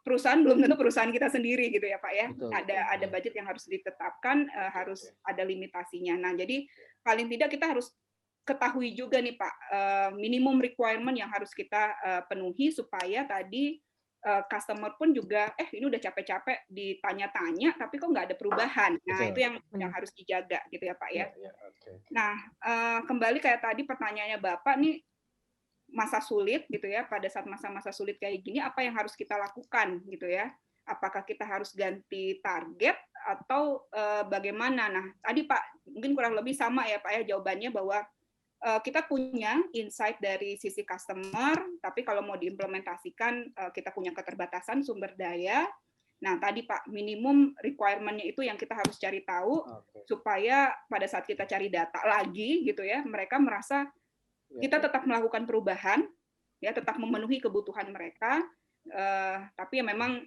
perusahaan belum tentu perusahaan kita sendiri gitu ya Pak ya. Betul. Ada budget yang harus ditetapkan, harus ada limitasinya. Nah, jadi paling tidak kita harus ketahui juga nih Pak, minimum requirement yang harus kita penuhi supaya tadi customer pun juga ini udah capek-capek ditanya-tanya tapi kok nggak ada perubahan. Nah, betul. Itu yang harus dijaga gitu ya Pak ya. Nah, kembali kayak tadi pertanyaannya Bapak nih, masa sulit gitu ya, pada saat masa-masa sulit kayak gini apa yang harus kita lakukan gitu ya, apakah kita harus ganti target atau bagaimana. Nah tadi Pak mungkin kurang lebih sama ya Pak ya jawabannya, bahwa kita punya insight dari sisi customer, tapi kalau mau diimplementasikan kita punya keterbatasan sumber daya. Nah tadi Pak, minimum requirement-nya itu yang kita harus cari tahu, supaya pada saat kita cari data lagi gitu ya, mereka merasa kita tetap melakukan perubahan, ya tetap memenuhi kebutuhan mereka, tapi ya memang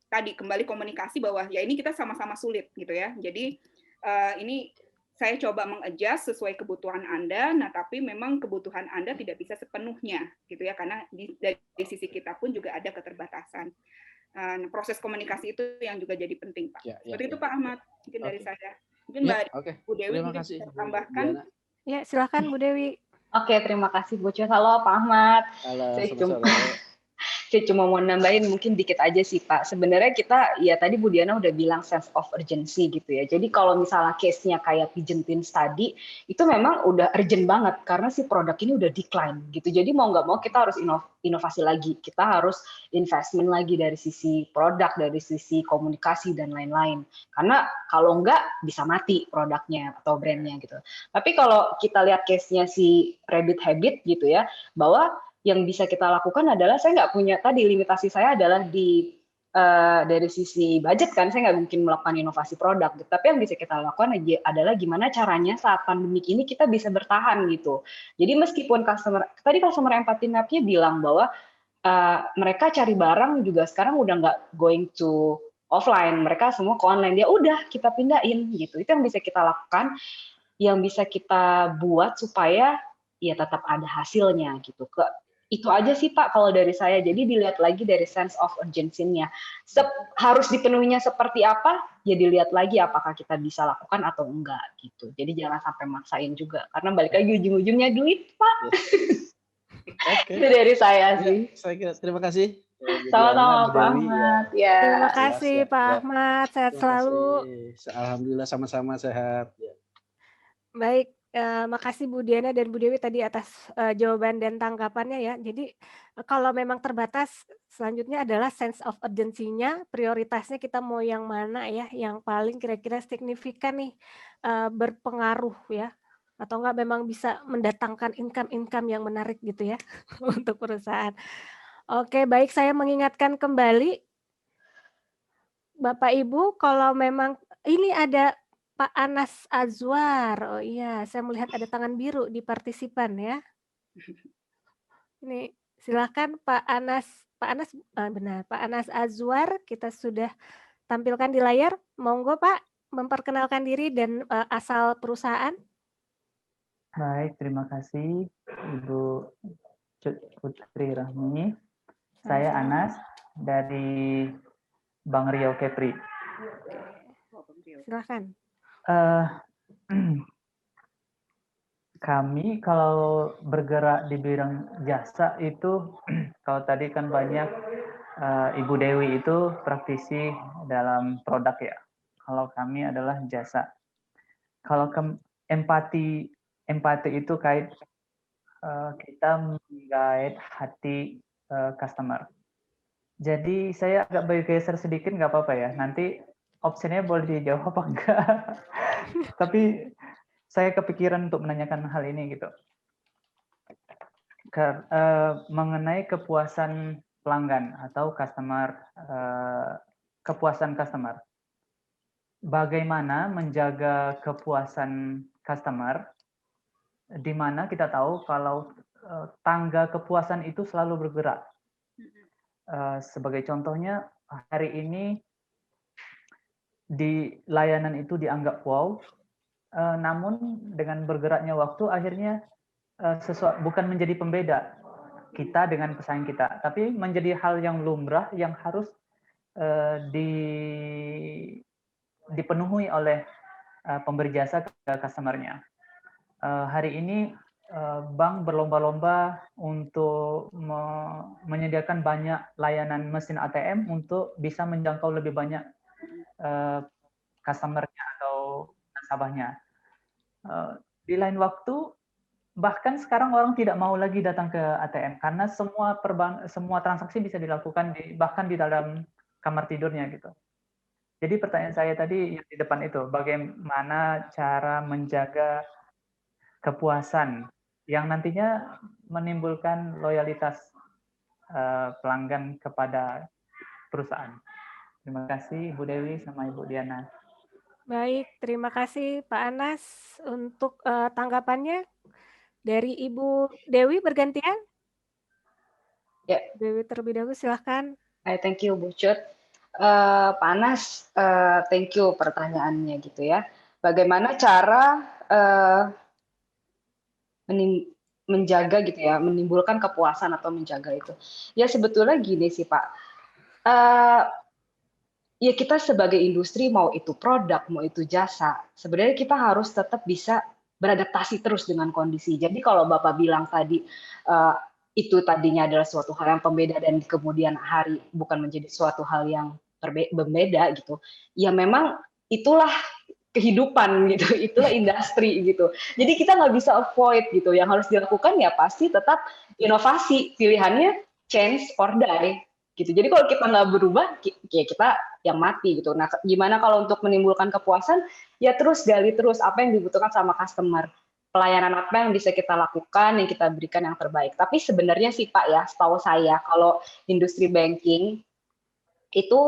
tadi kembali komunikasi bahwa ya ini kita sama-sama sulit gitu ya. Jadi ini saya coba mengadjust sesuai kebutuhan Anda, nah tapi memang kebutuhan Anda tidak bisa sepenuhnya gitu ya, karena dari sisi kita pun juga ada keterbatasan. Proses komunikasi itu yang juga jadi penting Pak. Seperti itu Pak Ahmad, mungkin dari saya. Mungkin Mbak Bu Dewi mungkin bisa tambahkan. Ya, silakan Bu Dewi. Oke, terima kasih Bu Cio. Halo Pak Ahmad. Halo, Saya cuma mau nambahin mungkin dikit aja sih Pak. Sebenarnya kita, ya tadi Bu Diana udah bilang sense of urgency gitu ya. Jadi kalau misalnya case-nya kayak Pigeontin tadi, itu memang udah urgent banget karena si produk ini udah decline gitu. Jadi mau nggak mau kita harus inovasi lagi. Kita harus investment lagi dari sisi produk, dari sisi komunikasi dan lain-lain. Karena kalau nggak bisa mati produknya atau brandnya gitu. Tapi kalau kita lihat case-nya si Rabbit Habit gitu ya, bahwa yang bisa kita lakukan adalah saya nggak punya tadi limitasi saya adalah dari sisi budget kan saya nggak mungkin melakukan inovasi produk gitu. Tapi yang bisa kita lakukan adalah gimana caranya saat pandemik ini kita bisa bertahan gitu. Jadi meskipun customer empathy map-nya bilang bahwa mereka cari barang juga sekarang udah nggak going to offline, mereka semua ke online, ya udah kita pindahin gitu. Itu yang bisa kita lakukan, yang bisa kita buat supaya ya tetap ada hasilnya gitu. Itu aja sih Pak kalau dari saya. Jadi dilihat lagi dari sense of urgency-nya. Harus dipenuhinya seperti apa, ya dilihat lagi apakah kita bisa lakukan atau enggak gitu. Jadi jangan sampai maksain juga. Karena balik lagi ujung-ujungnya duit Pak. Oke. Itu dari saya sih. Saya kira terima kasih. Sama-sama Pak Ahmad. Ya. Terima kasih Pak Ahmad, sehat selalu. Alhamdulillah sama-sama sehat. Ya. Baik, makasih Bu Diana dan Bu Dewi tadi atas jawaban dan tanggapannya ya. Jadi kalau memang terbatas, selanjutnya adalah sense of urgency-nya, prioritasnya kita mau yang mana ya, yang paling kira-kira signifikan nih berpengaruh ya, atau enggak memang bisa mendatangkan income yang menarik gitu ya untuk perusahaan. Oke, baik, saya mengingatkan kembali Bapak Ibu, kalau memang ini ada Pak Anas Azwar. Oh iya, saya melihat ada tangan biru di partisipan ya. Ini silakan Pak Anas, benar, Pak Anas Azwar kita sudah tampilkan di layar. Monggo Pak, memperkenalkan diri dan asal perusahaan. Baik, terima kasih Ibu Putri Rahmi. Saya Anas dari Bank Riau Kepri. Silakan. Kami kalau bergerak di bidang jasa itu, kalau tadi kan banyak Ibu Dewi itu praktisi dalam produk ya. Kalau kami adalah jasa. Kalau empati itu kait kita menggait hati customer. Jadi saya agak bergeser sedikit, nggak apa-apa ya. Nanti opsinya boleh dijawab apa enggak. Tapi saya kepikiran untuk menanyakan hal ini gitu. Mengenai kepuasan pelanggan atau kepuasan customer. Bagaimana menjaga kepuasan customer, di mana kita tahu kalau tangga kepuasan itu selalu bergerak. Sebagai contohnya, hari ini di layanan itu dianggap wow, namun dengan bergeraknya waktu akhirnya bukan menjadi pembeda kita dengan pesaing kita, tapi menjadi hal yang lumrah yang harus dipenuhi oleh pemberi jasa ke customer-nya. Hari ini bank berlomba-lomba untuk menyediakan banyak layanan mesin ATM untuk bisa menjangkau lebih banyak customer-nya atau nasabahnya. Di lain waktu, bahkan sekarang orang tidak mau lagi datang ke ATM karena semua transaksi bisa dilakukan bahkan di dalam kamar tidurnya gitu. Jadi pertanyaan saya tadi yang di depan itu, bagaimana cara menjaga kepuasan yang nantinya menimbulkan loyalitas pelanggan kepada perusahaan. Terima kasih Ibu Dewi sama Ibu Diana. Baik, terima kasih Pak Anas untuk tanggapannya. Dari Ibu Dewi bergantian. Ya. Dewi terlebih dahulu, silahkan. Thank you Bu Cut. Pak Anas, thank you pertanyaannya gitu ya. Bagaimana cara menjaga gitu ya, menimbulkan kepuasan atau menjaga itu. Ya sebetulnya gini sih Pak, ya kita sebagai industri mau itu produk, mau itu jasa, sebenarnya kita harus tetap bisa beradaptasi terus dengan kondisi. Jadi kalau Bapak bilang tadi, itu tadinya adalah suatu hal yang pembeda dan di kemudian hari bukan menjadi suatu hal yang berbeda gitu, ya memang itulah kehidupan gitu, itulah industri gitu. Jadi kita nggak bisa avoid gitu. Yang harus dilakukan ya pasti tetap inovasi. Pilihannya change or die gitu. Jadi kalau kita nggak berubah, ya kita yang mati gitu. Nah, gimana kalau untuk menimbulkan kepuasan? Ya terus gali terus apa yang dibutuhkan sama customer. Pelayanan apa yang bisa kita lakukan, yang kita berikan yang terbaik. Tapi sebenarnya sih Pak ya, setahu saya kalau industri banking itu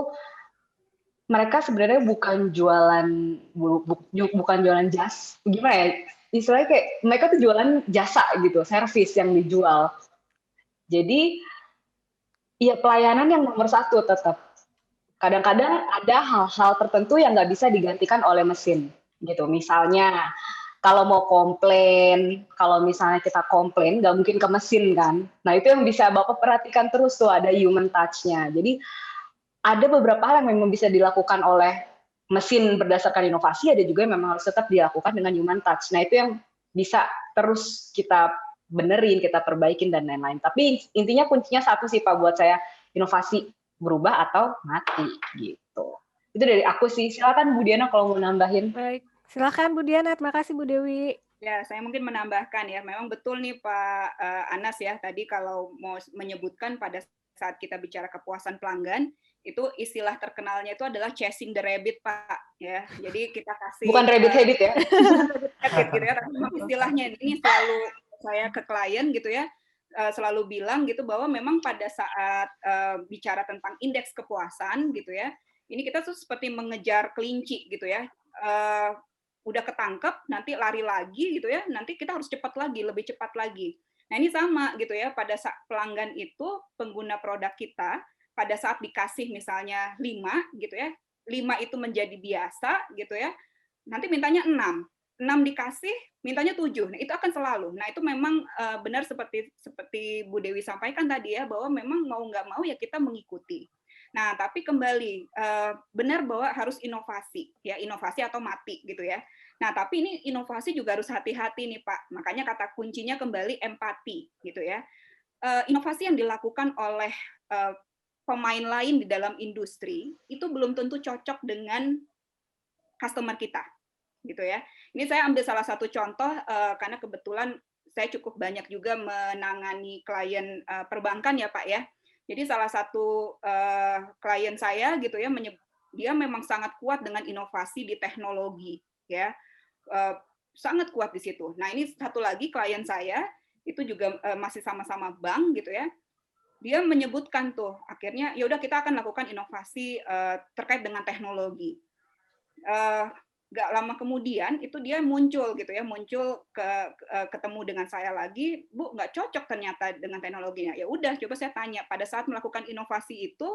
mereka sebenarnya bukan jualan jas, gimana ya? Istilahnya kayak mereka tuh jualan jasa gitu, servis yang dijual. Jadi ya pelayanan yang nomor satu tetap. Kadang-kadang ada hal-hal tertentu yang nggak bisa digantikan oleh mesin gitu. Misalnya kalau mau komplain, kalau misalnya kita komplain nggak mungkin ke mesin kan. Nah itu yang bisa Bapak perhatikan terus tuh ada human touch-nya. Jadi ada beberapa hal yang memang bisa dilakukan oleh mesin berdasarkan inovasi, ada juga yang memang harus tetap dilakukan dengan human touch. Nah itu yang bisa terus kita benerin, kita perbaikin dan lain-lain. Tapi intinya kuncinya satu sih Pak buat saya, inovasi berubah atau mati gitu. Itu dari aku sih. Silakan Bu Diana kalau mau nambahin. Baik, silakan Bu Diana. Terima kasih Bu Dewi. Ya, saya mungkin menambahkan ya, memang betul nih Pak Anas ya, tadi kalau mau menyebutkan pada saat kita bicara kepuasan pelanggan, itu istilah terkenalnya itu adalah chasing the rabbit Pak ya. Jadi kita kasih bukan rabbit habit ya. habit gitu ya, tapi memang istilahnya ini selalu saya ke klien gitu ya, selalu bilang gitu bahwa memang pada saat bicara tentang indeks kepuasan gitu ya, ini kita tuh seperti mengejar kelinci gitu ya. Udah ketangkep, nanti lari lagi gitu ya, nanti kita harus cepat lagi, lebih cepat lagi. Nah ini sama gitu ya, pada saat pelanggan itu, pengguna produk kita, pada saat dikasih misalnya 5 gitu ya, 5 itu menjadi biasa gitu ya, nanti mintanya 6 dikasih, mintanya 7. Nah itu akan selalu. Nah itu memang benar seperti Bu Dewi sampaikan tadi ya, bahwa memang mau nggak mau ya kita mengikuti. Nah, tapi kembali benar bahwa harus inovasi, ya inovasi atau mati gitu ya. Nah, tapi ini inovasi juga harus hati-hati nih Pak. Makanya kata kuncinya kembali empati gitu ya. Inovasi yang dilakukan oleh pemain lain di dalam industri itu belum tentu cocok dengan customer kita, gitu ya. Ini saya ambil salah satu contoh karena kebetulan saya cukup banyak juga menangani klien perbankan ya Pak ya. Jadi salah satu klien saya gitu ya, dia memang sangat kuat dengan inovasi di teknologi ya, sangat kuat di situ. Nah ini satu lagi klien saya itu juga masih sama-sama bank gitu ya, dia menyebutkan tuh akhirnya ya udah kita akan lakukan inovasi terkait dengan teknologi. Nggak lama kemudian itu dia muncul gitu ya, ketemu dengan saya lagi, Bu nggak cocok ternyata dengan teknologinya. Ya udah coba saya tanya, pada saat melakukan inovasi itu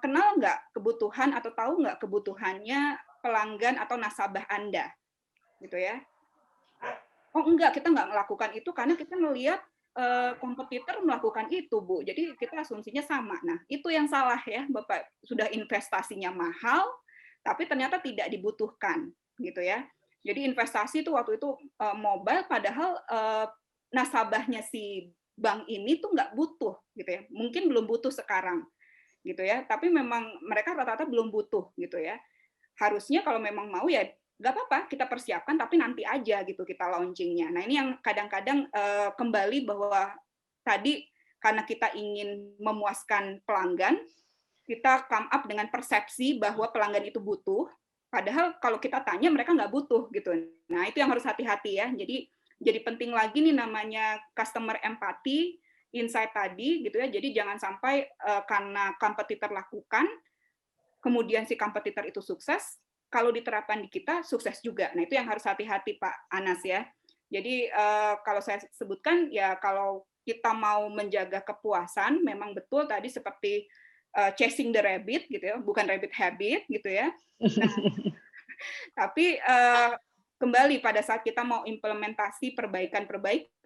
kenal nggak kebutuhan atau tahu nggak kebutuhannya pelanggan atau nasabah Anda gitu ya. Oh enggak, kita nggak melakukan itu karena kita melihat kompetitor melakukan itu Bu, jadi kita asumsinya sama. Nah itu yang salah ya Bapak, sudah investasinya mahal tapi ternyata tidak dibutuhkan gitu ya. Jadi investasi itu waktu itu mobile, padahal nasabahnya si bank ini tuh nggak butuh gitu ya. Mungkin belum butuh sekarang gitu ya. Tapi memang mereka rata-rata belum butuh gitu ya. Harusnya kalau memang mau ya nggak apa-apa kita persiapkan, tapi nanti aja gitu kita launchingnya. Nah ini yang kadang-kadang kembali bahwa tadi karena kita ingin memuaskan pelanggan, kita come up dengan persepsi bahwa pelanggan itu butuh, padahal kalau kita tanya mereka nggak butuh gitu. Nah itu yang harus hati-hati ya. Jadi penting lagi nih namanya customer empathy, insight tadi gitu ya. Jadi jangan sampai karena kompetitor lakukan, kemudian si kompetitor itu sukses, kalau diterapkan di kita sukses juga. Nah itu yang harus hati-hati Pak Anas ya. Jadi kalau saya sebutkan ya, kalau kita mau menjaga kepuasan, memang betul tadi seperti chasing the rabbit gitu ya, bukan rabbit habit gitu ya. Nah, tapi kembali pada saat kita mau implementasi perbaikan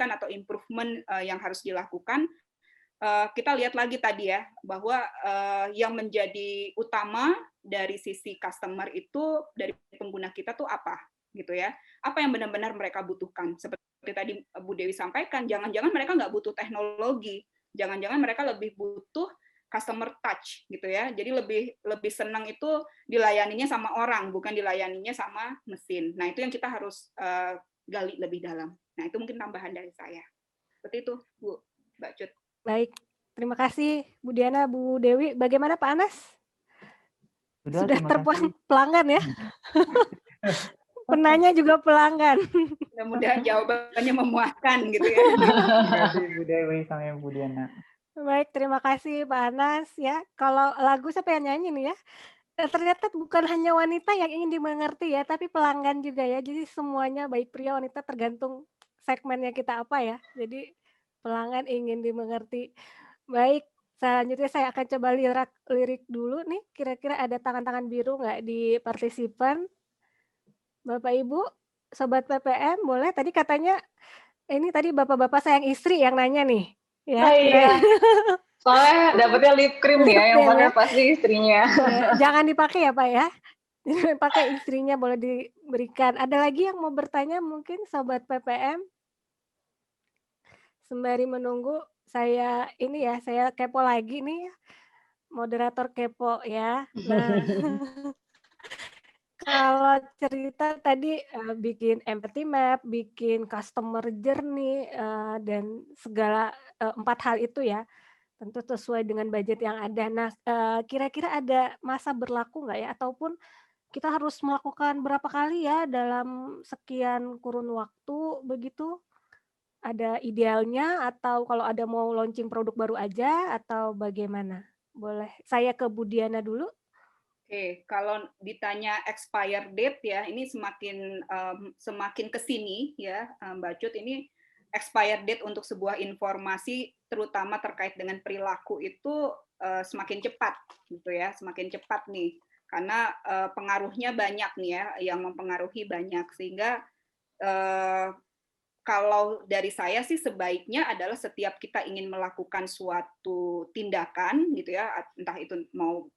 atau improvement yang harus dilakukan, kita lihat lagi tadi ya, bahwa yang menjadi utama dari sisi customer itu, dari pengguna kita tuh apa gitu ya. Apa yang benar-benar mereka butuhkan? Seperti tadi Bu Dewi sampaikan, jangan-jangan mereka nggak butuh teknologi, jangan-jangan mereka lebih butuh customer touch gitu ya. Jadi lebih senang itu dilayaninya sama orang, bukan dilayaninya sama mesin. Nah, itu yang kita harus gali lebih dalam. Nah, itu mungkin tambahan dari saya. Seperti itu, Bu, Mbak Cut. Baik, terima kasih Bu Diana, Bu Dewi. Bagaimana Pak Anas? Sudah terima kasih. pelanggan ya? Penanya juga pelanggan. Mudah-mudahan jawabannya memuaskan gitu ya. Terima kasih Bu Dewi sama Bu Diana. Baik, terima kasih Pak Anas ya. Kalau lagu siapa yang nyanyi nih ya? Ternyata bukan hanya wanita yang ingin dimengerti ya, tapi pelanggan juga ya. Jadi semuanya baik pria wanita tergantung segmennya kita apa ya. Jadi pelanggan ingin dimengerti. Baik, selanjutnya saya akan coba lirik dulu nih. Kira-kira ada tangan-tangan biru nggak di partisipan? Bapak Ibu, Sobat PPM, boleh? Tadi katanya ini tadi bapak-bapak sayang istri yang nanya nih. Ya, iya. Soalnya dapetnya lip cream ya, yang pakai pasti istrinya. Jangan dipakai ya Pak ya. Pakai istrinya boleh diberikan. Ada lagi yang mau bertanya mungkin Sobat PPM? Sembari menunggu saya ini ya, saya kepo lagi nih. Moderator kepo ya. Nah, kalau cerita tadi bikin empathy map, bikin customer journey, dan segala 4 hal itu ya, tentu sesuai dengan budget yang ada. Nah, kira-kira ada masa berlaku nggak ya? Ataupun kita harus melakukan berapa kali ya dalam sekian kurun waktu begitu? Ada idealnya atau kalau ada mau launching produk baru aja atau bagaimana? Boleh saya ke Bu Diana dulu? Oke, kalau ditanya expire date ya, ini semakin kesini ya, Mbak Cut, ini expire date untuk sebuah informasi terutama terkait dengan perilaku itu semakin cepat gitu ya, semakin cepat nih, karena pengaruhnya banyak nih ya, yang mempengaruhi banyak, sehingga kalau dari saya sih sebaiknya adalah setiap kita ingin melakukan suatu tindakan gitu ya, entah itu mau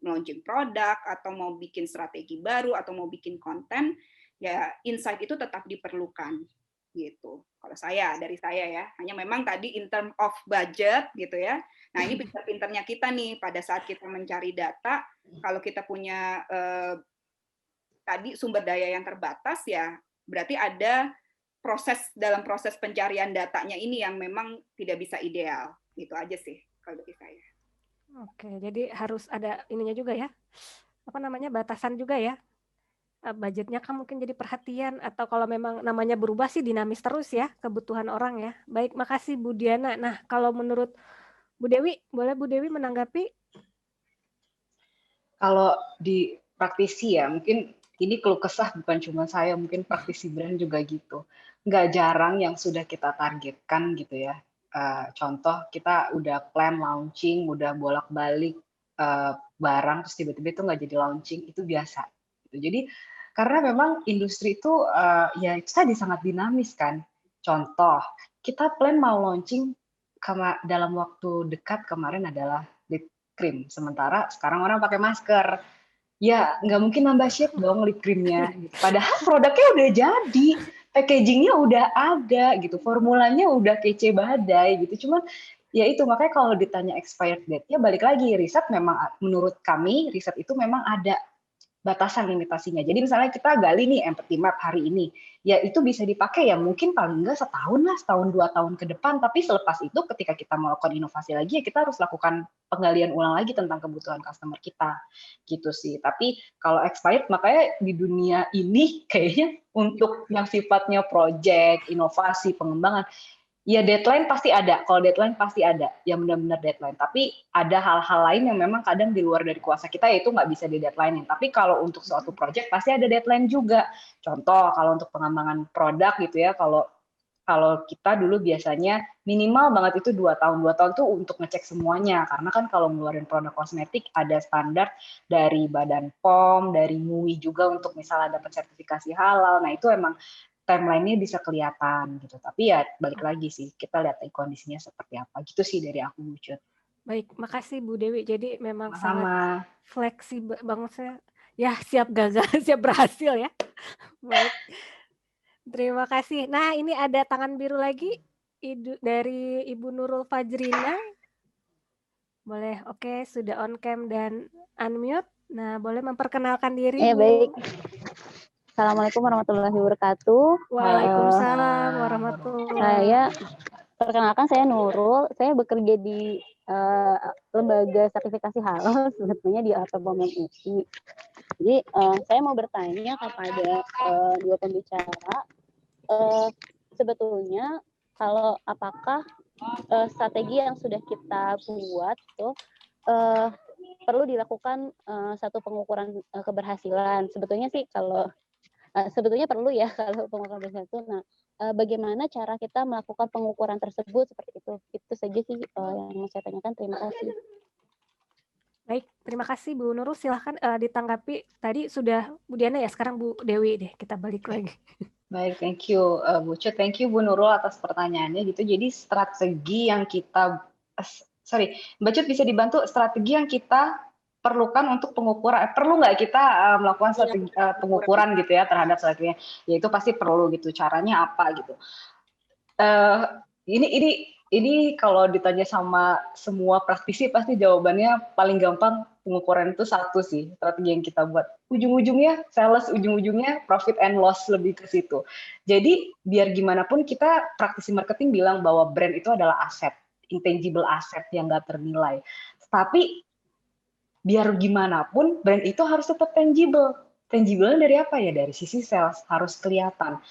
launching produk atau mau bikin strategi baru atau mau bikin konten, ya insight itu tetap diperlukan gitu. Kalau dari saya ya, hanya memang tadi in term of budget gitu ya. Nah, ini pintar-pintarnya kita nih pada saat kita mencari data, kalau kita punya tadi sumber daya yang terbatas ya, berarti ada dalam proses pencarian datanya ini yang memang tidak bisa ideal. Itu aja sih kalau dari saya. Oke, jadi harus ada ininya juga ya, apa namanya, batasan juga ya. Budgetnya kan mungkin jadi perhatian, atau kalau memang namanya berubah sih dinamis terus ya, kebutuhan orang ya. Baik, makasih Bu Diana. Nah, kalau menurut Bu Dewi, boleh Bu Dewi menanggapi? Kalau di praktisi ya, mungkin ini keluh kesah bukan cuma saya, mungkin praktisi brand juga gitu. Nggak jarang yang sudah kita targetkan gitu ya. Contoh kita udah plan launching, udah bolak-balik barang, terus tiba-tiba itu nggak jadi launching, itu biasa. Gitu. Jadi karena memang industri itu ya itu tadi sangat dinamis kan. Contoh, kita plan mau launching dalam waktu dekat kemarin adalah lip cream, sementara sekarang orang pakai masker. Ya, nggak mungkin nambah shade dong lip creamnya. Padahal produknya udah jadi, packagingnya udah ada gitu, formulanya udah kece badai gitu. Cuman ya itu makanya kalau ditanya expired date-nya balik lagi riset memang menurut kami riset itu memang ada batasan limitasinya. Jadi misalnya kita gali nih empathy map hari ini, ya itu bisa dipakai ya mungkin paling enggak setahun 2 tahun ke depan, tapi selepas itu ketika kita melakukan inovasi lagi, ya kita harus lakukan penggalian ulang lagi tentang kebutuhan customer kita, gitu sih. Tapi kalau expired, makanya di dunia ini kayaknya untuk yang sifatnya project, inovasi, pengembangan, ya deadline pasti ada. Kalau deadline pasti ada, yang benar-benar deadline. Tapi ada hal-hal lain yang memang kadang di luar dari kuasa kita, yaitu nggak bisa di deadline-in. Tapi kalau untuk suatu project pasti ada deadline juga. Contoh, kalau untuk pengembangan produk gitu ya, kalau kita dulu biasanya minimal banget itu 2 tahun. 2 tahun tuh untuk ngecek semuanya. Karena kan kalau ngeluarin produk kosmetik ada standar dari Badan POM, dari MUI juga untuk misalnya dapat sertifikasi halal. Nah itu emang timeline-nya bisa kelihatan gitu. Tapi ya balik lagi sih, kita lihat kondisinya seperti apa. Gitu sih dari aku, Bu Cut. Baik, makasih Bu Dewi. Jadi memang sangat fleksibel banget saya. Ya, siap gagal, siap berhasil ya. Baik, terima kasih. Nah, ini ada tangan biru lagi dari Ibu Nurul Fajrina. Boleh, oke, sudah on cam dan unmute. Nah, boleh memperkenalkan diri, Bu. Baik. Assalamualaikum warahmatullahi wabarakatuh. Waalaikumsalam warahmatullahi Saya perkenalkan, saya Nurul. Saya bekerja di lembaga sertifikasi halal sebetulnya di APBOM MUI. Jadi saya mau bertanya kepada dua pembicara, sebetulnya kalau apakah strategi yang sudah kita buat tuh perlu dilakukan satu pengukuran keberhasilan. Sebetulnya sih kalau sebetulnya perlu ya kalau pengukuran keberhasilan itu. Nah, bagaimana cara kita melakukan pengukuran tersebut seperti itu? Itu saja sih yang mau saya tanyakan. Terima kasih. Baik, terima kasih Bu Nurul. Silahkan ditanggapi. Tadi sudah Bu Diana ya, sekarang Bu Dewi deh. Kita balik lagi. Baik, thank you Bu Cut, thank you Bu Nurul atas pertanyaannya gitu. Jadi strategi yang kita, Mbak Cut bisa dibantu strategi yang kita perlukan untuk pengukuran, perlu nggak kita melakukan strategi pengukuran gitu ya terhadap strateginya? Ya itu pasti perlu gitu. Caranya apa gitu? Ini kalau ditanya sama semua praktisi pasti jawabannya paling gampang pengukuran itu satu sih, strategi yang kita buat. Ujung-ujungnya sales, ujung-ujungnya profit and loss, lebih ke situ. Jadi biar gimana pun kita praktisi marketing bilang bahwa brand itu adalah aset, intangible asset yang nggak ternilai. Tapi biar gimana pun brand itu harus tetap tangible. Tangible dari apa ya? Dari sisi sales harus kelihatan.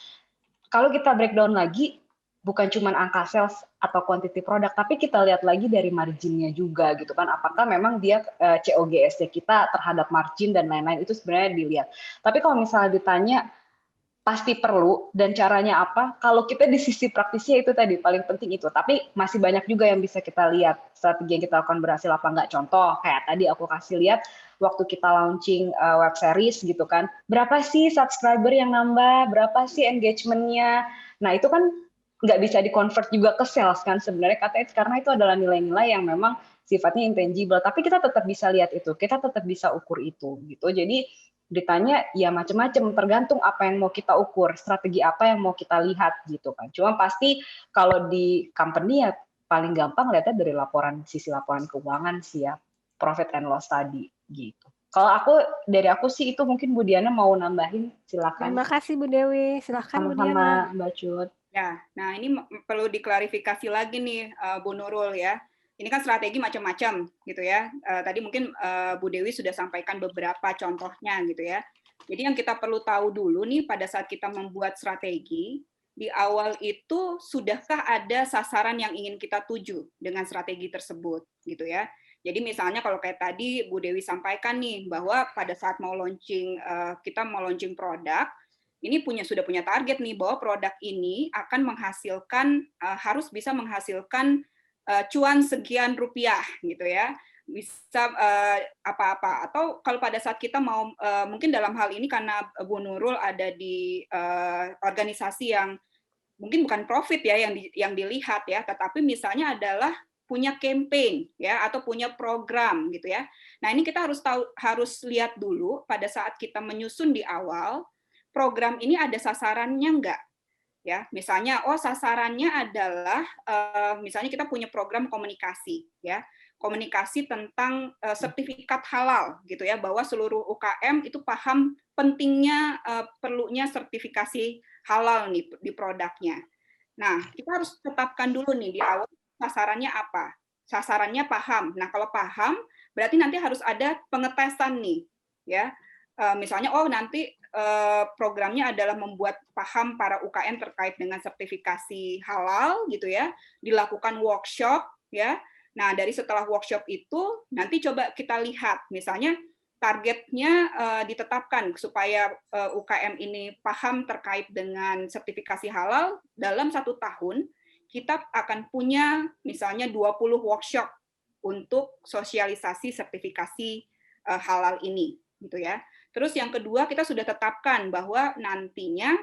Kalau kita breakdown lagi, bukan cuma angka sales atau quantity produk, tapi kita lihat lagi dari marginnya juga gitu kan. Apakah memang dia COGS-nya kita terhadap margin dan lain-lain itu sebenarnya dilihat. Tapi kalau misalnya ditanya pasti perlu dan caranya apa? Kalau kita di sisi praktisi itu tadi paling penting itu. Tapi masih banyak juga yang bisa kita lihat strategi yang kita lakukan berhasil apa enggak. Contoh kayak tadi aku kasih lihat waktu kita launching web series gitu kan. Berapa sih subscriber yang nambah? Berapa sih engagement-nya? Nah itu kan nggak bisa di-convert juga ke sales kan sebenarnya katanya, karena itu adalah nilai-nilai yang memang sifatnya intangible. Tapi kita tetap bisa lihat itu, kita tetap bisa ukur itu gitu. Jadi ditanya ya macam-macam, tergantung apa yang mau kita ukur, strategi apa yang mau kita lihat gitu kan. Cuma pasti kalau di company ya paling gampang lihatnya dari sisi laporan keuangan sih ya, profit and loss tadi gitu. Kalau dari aku sih itu, mungkin Bu Diana mau nambahin, silakan. Terima kasih Bu Dewi, silakan Bu Diana. Sama Mbak Cut. Ya, nah ini perlu diklarifikasi lagi nih Bu Nurul ya. Ini kan strategi macam-macam gitu ya. Tadi mungkin Bu Dewi sudah sampaikan beberapa contohnya gitu ya. Jadi yang kita perlu tahu dulu nih pada saat kita membuat strategi, di awal itu sudahkah ada sasaran yang ingin kita tuju dengan strategi tersebut gitu ya. Jadi misalnya kalau kayak tadi Bu Dewi sampaikan nih bahwa pada saat mau launching, kita mau launching produk, ini sudah punya target nih bahwa produk ini akan menghasilkan, harus bisa menghasilkan cuan sekian rupiah gitu ya, bisa apa-apa. Atau kalau pada saat kita mau, mungkin dalam hal ini karena Bu Nurul ada di organisasi yang mungkin bukan profit ya yang dilihat ya, tetapi misalnya adalah punya campaign ya atau punya program gitu ya. Nah ini kita harus lihat dulu pada saat kita menyusun di awal, program ini ada sasarannya enggak? Ya, misalnya sasarannya adalah misalnya kita punya program komunikasi ya. Komunikasi tentang sertifikat halal gitu ya, bahwa seluruh UKM itu paham pentingnya perlunya sertifikasi halal nih di produknya. Nah, kita harus tetapkan dulu nih di awal sasarannya apa. Sasarannya paham. Nah, kalau paham berarti nanti harus ada pengetesan nih ya. Misalnya nanti programnya adalah membuat paham para UKM terkait dengan sertifikasi halal gitu ya, dilakukan workshop ya. Nah, dari setelah workshop itu nanti coba kita lihat misalnya targetnya ditetapkan supaya UKM ini paham terkait dengan sertifikasi halal dalam 1 tahun kita akan punya misalnya 20 workshop untuk sosialisasi sertifikasi halal ini gitu ya. Terus yang kedua, kita sudah tetapkan bahwa nantinya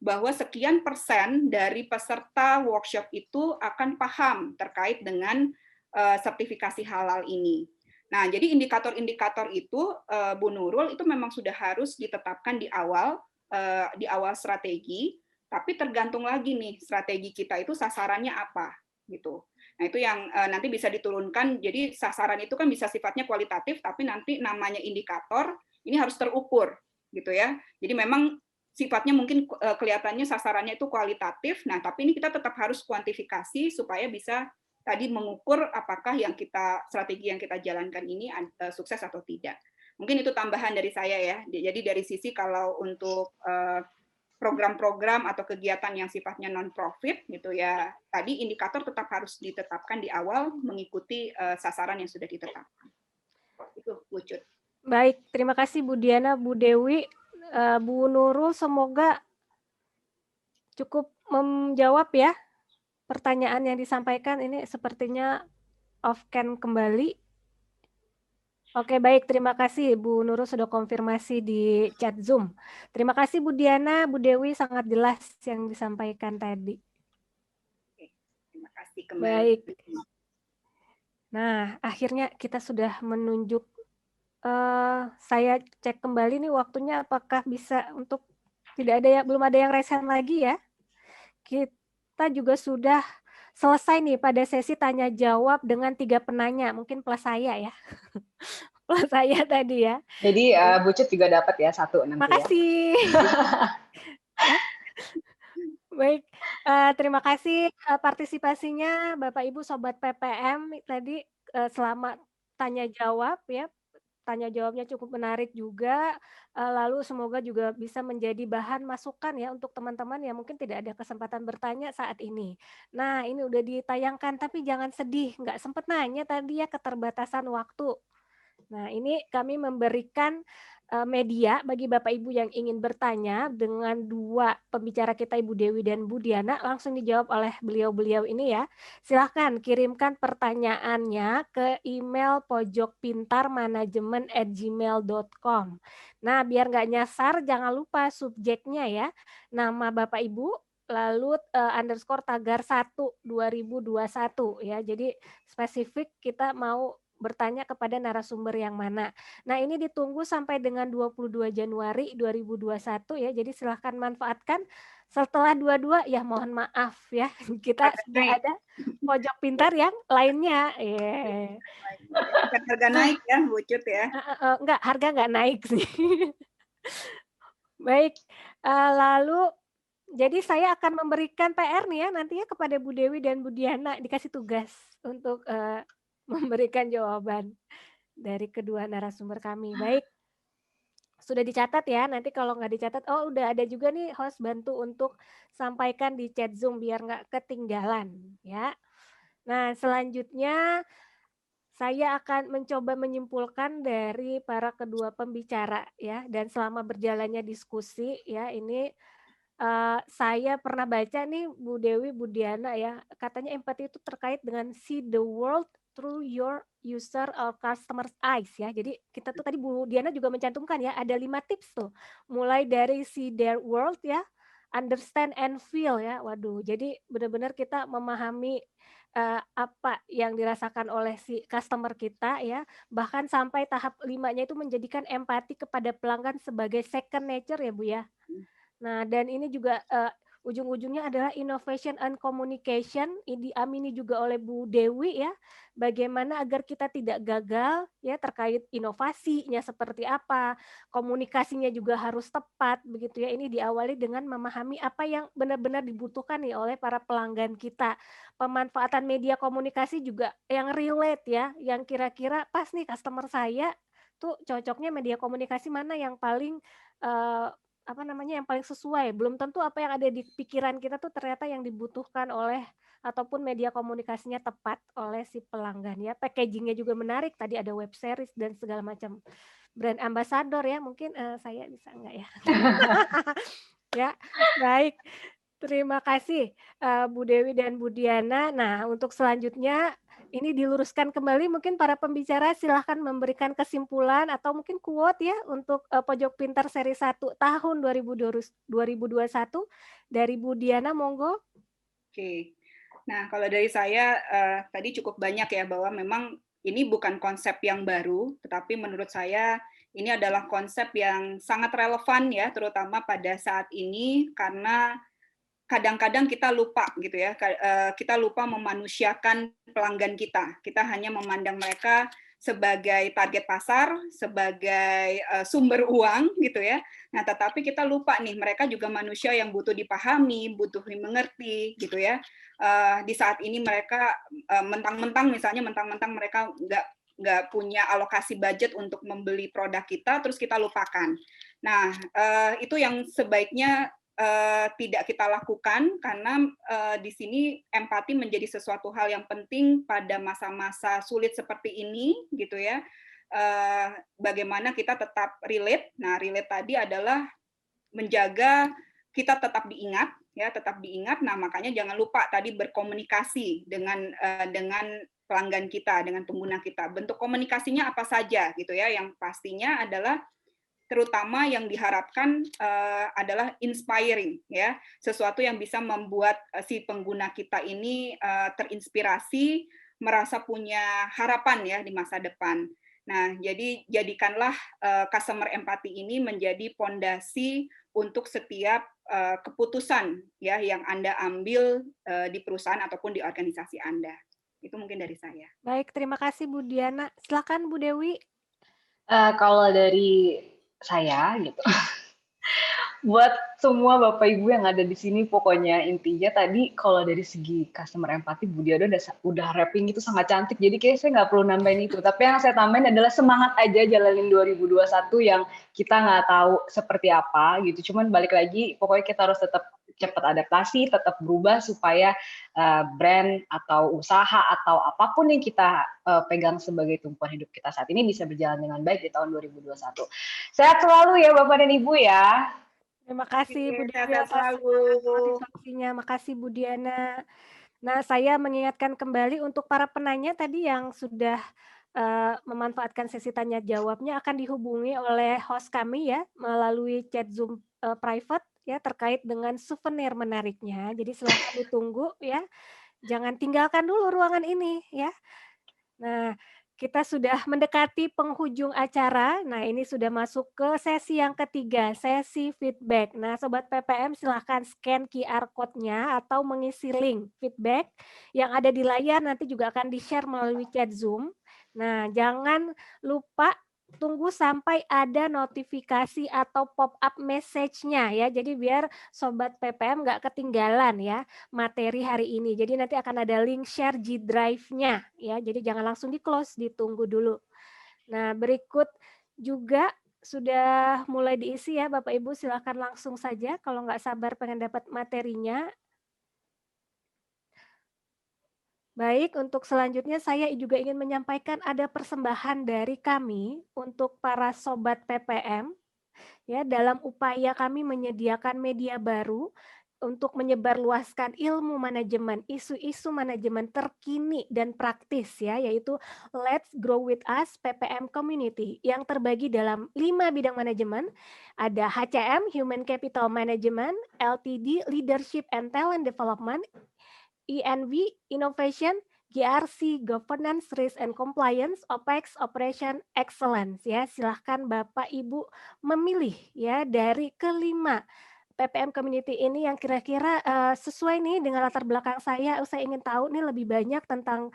bahwa sekian persen dari peserta workshop itu akan paham terkait dengan sertifikasi halal ini. Nah, jadi indikator-indikator itu, Bu Nurul, itu memang sudah harus ditetapkan di awal strategi, tapi tergantung lagi nih strategi kita itu sasarannya apa, gitu. Nah, itu yang nanti bisa diturunkan. Jadi sasaran itu kan bisa sifatnya kualitatif, tapi nanti namanya indikator ini harus terukur, gitu ya. Jadi memang sifatnya mungkin kelihatannya sasarannya itu kualitatif, nah tapi ini kita tetap harus kuantifikasi supaya bisa tadi mengukur apakah strategi yang kita jalankan ini sukses atau tidak. Mungkin itu tambahan dari saya ya. Jadi dari sisi kalau untuk program-program atau kegiatan yang sifatnya non-profit gitu ya, tadi indikator tetap harus ditetapkan di awal mengikuti sasaran yang sudah ditetapkan. Itu wujud. Baik, terima kasih Bu Diana, Bu Dewi, Bu Nurul, semoga cukup menjawab ya pertanyaan yang disampaikan. Ini sepertinya off-cam kembali. Oke, baik. Terima kasih Bu Nurul sudah konfirmasi di chat Zoom. Terima kasih Bu Diana, Bu Dewi, sangat jelas yang disampaikan tadi. Terima kasih kembali. Baik. Nah, akhirnya kita sudah menunjuk. Saya cek kembali nih waktunya apakah bisa untuk belum ada yang resen lagi ya. Kita juga sudah selesai nih pada sesi tanya jawab dengan 3 penanya, mungkin plus saya ya. Plus saya tadi ya. Jadi Bu Cut juga dapat ya 1 nanti. Makasih. Ya. Baik, terima kasih partisipasinya Bapak Ibu Sobat PPM tadi selama tanya jawab ya. Tanya jawabnya cukup menarik juga, lalu semoga juga bisa menjadi bahan masukan ya untuk teman-teman yang mungkin tidak ada kesempatan bertanya saat ini. Nah, ini udah ditayangkan, tapi jangan sedih, nggak sempat nanya tadi ya, keterbatasan waktu. Nah, ini kami memberikan media bagi Bapak Ibu yang ingin bertanya dengan 2 pembicara kita, Ibu Dewi dan Bu Diana, langsung dijawab oleh beliau-beliau ini ya. Silahkan kirimkan pertanyaannya ke email pojokpintarmanajemen@gmail.com. Nah, biar nggak nyasar, jangan lupa subjeknya ya, nama Bapak Ibu, lalu underscore tagar 1 2021 ya. Jadi spesifik kita mau bertanya kepada narasumber yang mana. Nah, ini ditunggu sampai dengan 22 Januari 2021 ya. Jadi silahkan manfaatkan. Setelah 22 ya mohon maaf ya. Kita sudah ada pojok pintar yang lainnya. Harga naik ya, wujud ya. Enggak, harga enggak naik sih. Baik, lalu jadi saya akan memberikan PR nih ya nanti ya kepada Bu Dewi dan Bu Diana, dikasih tugas untuk memberikan jawaban dari kedua narasumber kami. Baik, sudah dicatat ya, nanti kalau nggak dicatat, udah ada juga nih host bantu untuk sampaikan di chat Zoom biar nggak ketinggalan ya. Nah, selanjutnya saya akan mencoba menyimpulkan dari para kedua pembicara ya, dan selama berjalannya diskusi ya, ini saya pernah baca nih Bu Dewi, Bu Diana ya, katanya empati itu terkait dengan see the world through your user or customer's eyes ya. Jadi kita tuh tadi Bu Diana juga mencantumkan ya, ada 5 tips tuh. Mulai dari see their world ya, understand and feel ya. Waduh, jadi benar-benar kita memahami apa yang dirasakan oleh si customer kita ya, bahkan sampai tahap 5-nya itu menjadikan empati kepada pelanggan sebagai second nature ya Bu ya. Nah, dan ini juga ujung-ujungnya adalah innovation and communication, diamini juga oleh Bu Dewi ya, bagaimana agar kita tidak gagal ya terkait inovasinya seperti apa, komunikasinya juga harus tepat begitu ya. Ini diawali dengan memahami apa yang benar-benar dibutuhkan nih oleh para pelanggan kita. Pemanfaatan media komunikasi juga yang relate ya, yang kira-kira pas nih customer saya tuh cocoknya media komunikasi mana yang paling yang paling sesuai. Belum tentu apa yang ada di pikiran kita tuh ternyata yang dibutuhkan oleh ataupun media komunikasinya tepat oleh si pelanggan ya. Packagingnya juga menarik. Tadi ada web series dan segala macam brand ambassador ya. Mungkin saya bisa enggak ya? Ya, baik. Terima kasih Bu Dewi dan Bu Diana. Nah, untuk selanjutnya ini diluruskan kembali, mungkin para pembicara silahkan memberikan kesimpulan atau mungkin quote ya untuk Pojok Pintar seri 1 tahun 2021 dari Bu Diana, monggo. Oke. Nah, kalau dari saya tadi cukup banyak ya bahwa memang Ini bukan konsep yang baru, tetapi menurut saya ini adalah konsep yang sangat relevan ya, terutama pada saat ini karena kadang-kadang kita lupa gitu ya, kita lupa memanusiakan pelanggan kita. Kita hanya memandang mereka sebagai target pasar, sebagai sumber uang gitu ya. Nah, tetapi kita lupa nih, mereka juga manusia yang butuh dipahami, butuh dimengerti gitu ya. Di saat ini mereka mentang-mentang mereka nggak punya alokasi budget untuk membeli produk kita, terus kita lupakan. Nah, itu yang sebaiknya tidak kita lakukan karena di sini empati menjadi sesuatu hal yang penting pada masa-masa sulit seperti ini gitu ya. Bagaimana kita tetap relate. Nah, relate tadi adalah menjaga kita tetap diingat ya, tetap diingat. Nah, makanya jangan lupa tadi berkomunikasi dengan pelanggan kita, dengan pengguna kita. Bentuk komunikasinya apa saja gitu ya. Yang pastinya adalah terutama yang diharapkan adalah inspiring ya, sesuatu yang bisa membuat si pengguna kita ini terinspirasi, merasa punya harapan ya di masa depan. Nah, jadi jadikanlah customer empathy ini menjadi pondasi untuk setiap keputusan ya yang Anda ambil di perusahaan ataupun di organisasi Anda. Itu mungkin dari saya. Baik, terima kasih Bu Diana. Silakan Bu Dewi. Kalau dari saya gitu. Buat semua Bapak Ibu yang ada di sini, pokoknya intinya tadi kalau dari segi customer empathy, Bu Diana udah wrapping itu sangat cantik. Jadi kayaknya saya nggak perlu nambahin itu. Tapi yang saya tambahin adalah semangat aja jalanin 2021 yang kita nggak tahu seperti apa gitu. Cuman balik lagi, pokoknya kita harus tetap cepat adaptasi, tetap berubah supaya brand atau usaha atau apapun yang kita pegang sebagai tumpuan hidup kita saat ini bisa berjalan dengan baik di tahun 2021. Sehat selalu ya Bapak dan Ibu ya. Terima kasih Bu Dewi Sehat atas selalu. motivasinya. Makasih Bu Diana. Nah, saya mengingatkan kembali untuk para penanya tadi yang sudah memanfaatkan sesi tanya jawabnya akan dihubungi oleh host kami ya melalui chat Zoom private ya terkait dengan souvenir menariknya. Jadi silahkan ditunggu ya. Jangan tinggalkan dulu ruangan ini ya. Nah, kita sudah mendekati penghujung acara. Nah, ini sudah masuk ke sesi yang ketiga, sesi feedback. Nah, Sobat PPM silahkan scan QR code-nya atau mengisi link feedback yang ada di layar nanti juga akan di-share melalui chat Zoom. Nah, jangan lupa tunggu sampai ada notifikasi atau pop-up message-nya ya. Jadi biar Sobat PPM nggak ketinggalan ya materi hari ini. Jadi nanti akan ada link share G Drive-nya ya. Jadi jangan langsung di-close, ditunggu dulu. Nah, berikut juga sudah mulai diisi ya Bapak Ibu, silakan langsung saja kalau nggak sabar pengen dapat materinya. Baik, untuk selanjutnya saya juga ingin menyampaikan ada persembahan dari kami untuk para Sobat PPM ya dalam upaya kami menyediakan media baru untuk menyebarluaskan ilmu manajemen, isu-isu manajemen terkini dan praktis ya, yaitu Let's Grow With Us PPM Community yang terbagi dalam 5 bidang manajemen, ada HCM, Human Capital Management, LTD, Leadership and Talent Development, ENV, Innovation, GRC, Governance, Risk and Compliance, OPEX, Operation Excellence ya. Silahkan Bapak Ibu memilih ya dari kelima PPM Community ini yang kira-kira sesuai nih dengan latar belakang saya. Saya ingin tahu nih lebih banyak tentang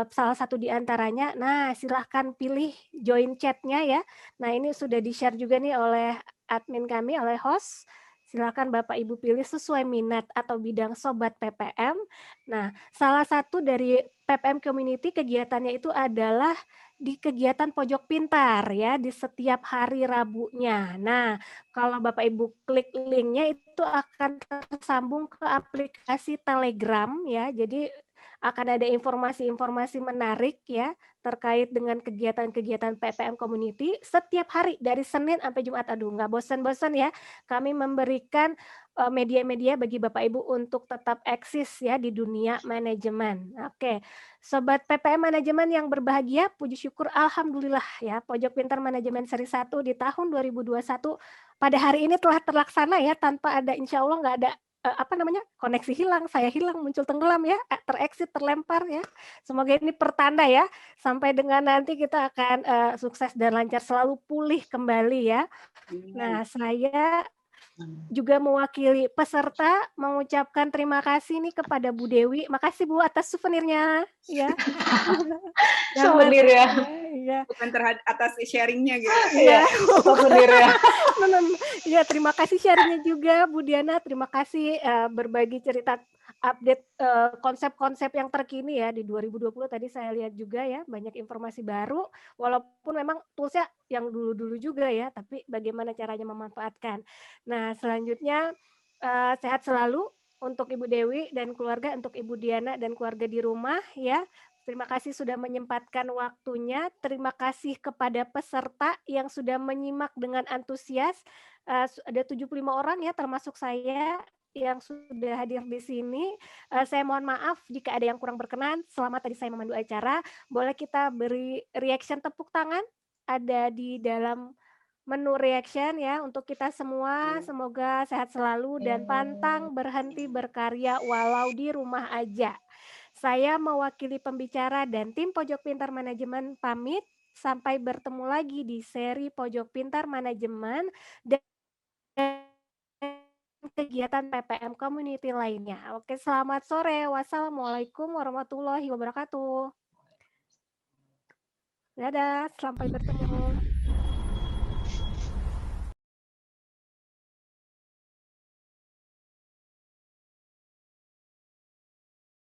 salah satu di antaranya. Nah, silahkan pilih join chat-nya ya. Nah, ini sudah di-share juga nih oleh admin kami, oleh host. Silakan Bapak Ibu pilih sesuai minat atau bidang Sobat PPM. Nah, salah satu dari PPM Community kegiatannya itu adalah di kegiatan Pojok Pintar ya di setiap hari Rabunya. Nah, kalau Bapak Ibu klik linknya itu akan tersambung ke aplikasi Telegram ya. Jadi akan ada informasi-informasi menarik ya terkait dengan kegiatan-kegiatan PPM Community setiap hari dari Senin sampai Jumat. Aduh, nggak bosan-bosan ya. Kami memberikan media-media bagi Bapak Ibu untuk tetap eksis ya di dunia manajemen. Oke, Sobat PPM Manajemen yang berbahagia, puji syukur Alhamdulillah ya, Pojok Pintar Manajemen Seri 1 di tahun 2021 pada hari ini telah terlaksana ya, tanpa ada insya Allah nggak ada apa namanya, koneksi hilang, saya hilang, muncul tenggelam ya, terexit, terlempar ya. Semoga ini pertanda ya, sampai dengan nanti kita akan, sukses dan lancar selalu pulih kembali ya. Nah, saya juga mewakili peserta mengucapkan terima kasih nih kepada Bu Dewi. Makasih Bu atas souvenirnya ya. Souvenir ya. Iya. Bukan atas sharingnya gitu. Iya, souvenir ya. Iya, terima kasih sharingnya juga Bu Diana. Terima kasih berbagi cerita update konsep-konsep yang terkini ya di 2020 tadi saya lihat juga ya banyak informasi baru walaupun memang toolsnya yang dulu-dulu juga ya tapi bagaimana caranya memanfaatkan. Nah selanjutnya sehat selalu untuk Ibu Dewi dan keluarga, untuk Ibu Diana dan keluarga di rumah ya. Terima kasih sudah menyempatkan waktunya. Terima kasih kepada peserta yang sudah menyimak dengan antusias. Ada 75 orang ya termasuk saya yang sudah hadir di sini. Saya mohon maaf jika ada yang kurang berkenan. Selama tadi saya memandu acara, boleh kita beri reaction tepuk tangan ada di dalam menu reaction ya untuk kita semua. Semoga sehat selalu dan pantang berhenti berkarya walau di rumah aja. Saya mewakili pembicara dan tim Pojok Pintar Manajemen pamit. Sampai bertemu lagi di seri Pojok Pintar Manajemen dan kegiatan PPM Community lainnya. Oke, selamat sore. Wassalamualaikum warahmatullahi wabarakatuh. Dadah, sampai bertemu.